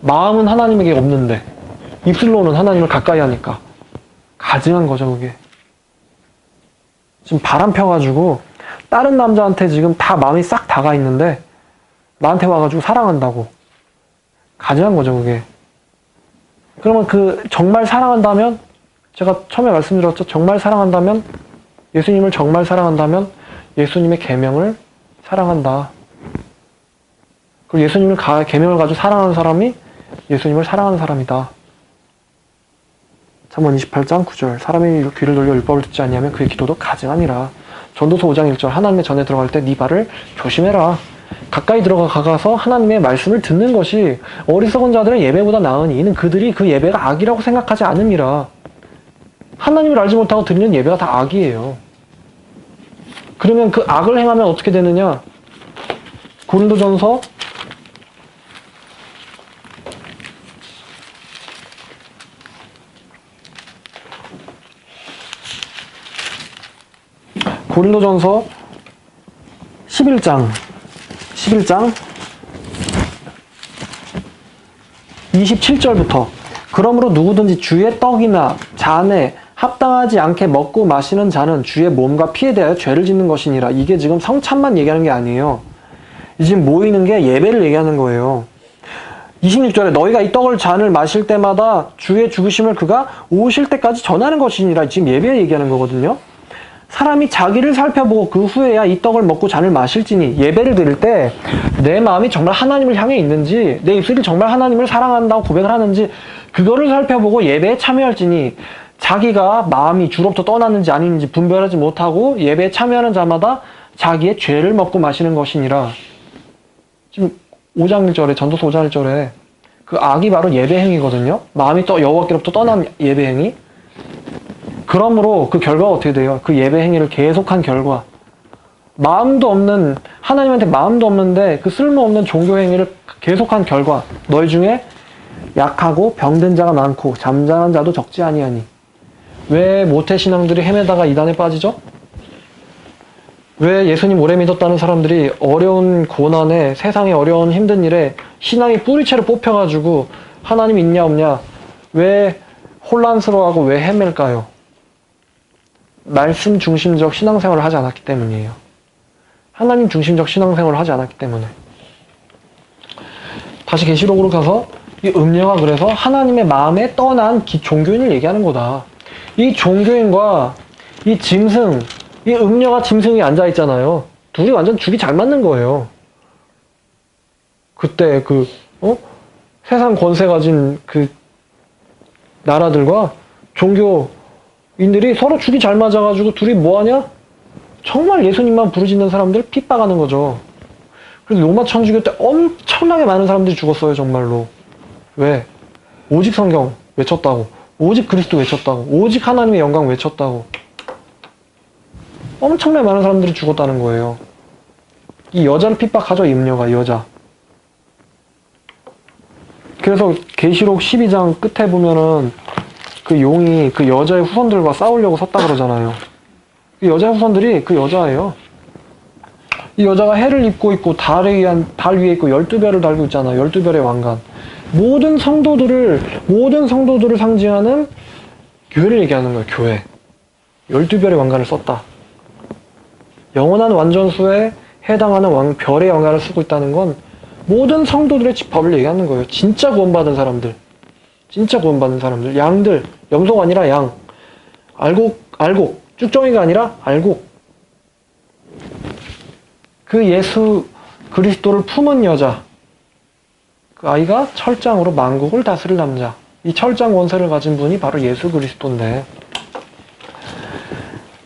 마음은 하나님에게 없는데 입술로는 하나님을 가까이 하니까 가증한 거죠, 그게. 지금 바람 펴가지고 다른 남자한테 지금 다 마음이 싹 다가 있는데 나한테 와가지고 사랑한다고. 가증한 거죠, 그게. 그러면 정말 사랑한다면, 제가 처음에 말씀드렸죠. 정말 사랑한다면, 예수님을 정말 사랑한다면 예수님의 계명을 사랑한다. 그리고 예수님을 계명을 가지고 사랑하는 사람이 예수님을 사랑하는 사람이다. 잠언 28장 9절. 사람이 귀를 돌려 율법을 듣지 아니하면 그의 기도도 가증하니라. 전도서 5장 1절. 하나님의 전에 들어갈 때 네 발을 조심해라. 가까이 들어가서 하나님의 말씀을 듣는 것이 어리석은 자들의 예배보다 나으니 이는 그들이 그 예배가 악이라고 생각하지 않음이라. 하나님을 알지 못하고 드리는 예배가 다 악이에요. 그러면 그 악을 행하면 어떻게 되느냐? 고린도전서 11장 27절부터 그러므로 누구든지 주의 떡이나 잔에 합당하지 않게 먹고 마시는 자는 주의 몸과 피에 대하여 죄를 짓는 것이니라. 이게 지금 성찬만 얘기하는 게 아니에요. 지금 모이는 게 예배를 얘기하는 거예요. 26절에 너희가 이 떡을 잔을 마실 때마다 주의 죽으심을 그가 오실 때까지 전하는 것이니라. 지금 예배 얘기하는 거거든요. 사람이 자기를 살펴보고 그 후에야 이 떡을 먹고 잔을 마실지니, 예배를 드릴 때 내 마음이 정말 하나님을 향해 있는지, 내 입술이 정말 하나님을 사랑한다고 고백을 하는지 그거를 살펴보고 예배에 참여할지니, 자기가 마음이 주로부터 떠났는지 아닌지 분별하지 못하고 예배에 참여하는 자마다 자기의 죄를 먹고 마시는 것이니라. 지금 5장 1절에, 전도서 5장 1절에 그 악이 바로 예배 행위거든요. 마음이 또 여호와께로부터 떠난 예배 행위. 그러므로 그 결과가 어떻게 돼요? 그 예배 행위를 계속한 결과, 마음도 없는, 하나님한테 마음도 없는데 그 쓸모없는 종교 행위를 계속한 결과, 너희 중에 약하고 병든 자가 많고 잠잠한 자도 적지 아니하니. 왜 모태신앙들이 헤매다가 이단에 빠지죠? 왜 예수님 오래 믿었다는 사람들이 어려운 고난에, 세상의 어려운 힘든 일에 신앙이 뿌리채로 뽑혀가지고 하나님 있냐 없냐, 왜 혼란스러워하고 왜 헤맬까요? 말씀 중심적 신앙생활을 하지 않았기 때문이에요. 하나님 중심적 신앙생활을 하지 않았기 때문에. 다시 계시록으로 가서 이 음녀가 그래서 하나님의 마음에 떠난 종교인을 얘기하는 거다. 이 종교인과 이 짐승, 이 음녀가 짐승이 앉아있잖아요. 둘이 완전 죽이 잘 맞는 거예요. 그때 세상 권세 가진 그 나라들과 종교인들이 서로 죽이 잘 맞아가지고 둘이 뭐하냐? 정말 예수님만 부르짖는 사람들 핍박하는 거죠. 그래서 로마 천주교 때 엄청나게 많은 사람들이 죽었어요, 정말로. 왜? 오직 성경 외쳤다고, 오직 그리스도 외쳤다고, 오직 하나님의 영광 외쳤다고. 엄청나게 많은 사람들이 죽었다는 거예요. 이 여자를 핍박하죠, 이 음녀가, 여자. 그래서 계시록 12장 끝에 보면은 그 용이 그 여자의 후손들과 싸우려고 섰다 그러잖아요. 그 여자의 후손들이 그 여자예요. 이 여자가 해를 입고 있고 달 위에 있고 12별을 달고 있잖아요. 12별의 왕관. 모든 성도들을 상징하는 교회를 얘기하는 거예요, 교회. 12별의 왕관을 썼다. 영원한 완전수에 해당하는 별의 왕관을 쓰고 있다는 건 모든 성도들의 집합을 얘기하는 거예요. 진짜 구원받은 사람들. 진짜 구원받은 사람들. 양들. 염소가 아니라 양. 알곡. 쭉정이가 아니라 알곡. 그 예수 그리스도를 품은 여자. 그 아이가 철장으로 만국을 다스릴 남자. 이 철장 권세를 가진 분이 바로 예수 그리스도인데.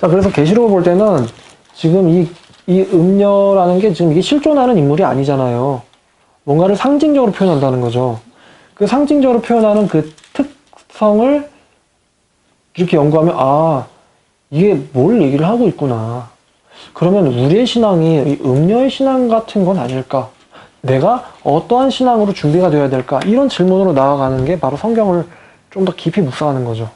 자, 그래서 계시록을 볼 때는 지금 이 음녀라는 게 지금 이게 실존하는 인물이 아니잖아요. 뭔가를 상징적으로 표현한다는 거죠. 그 상징적으로 표현하는 그 특성을 이렇게 연구하면, 아, 이게 뭘 얘기를 하고 있구나. 그러면 우리의 신앙이 이 음녀의 신앙 같은 건 아닐까? 내가 어떠한 신앙으로 준비가 되어야 될까? 이런 질문으로 나아가는 게 바로 성경을 좀 더 깊이 묵상하는 거죠.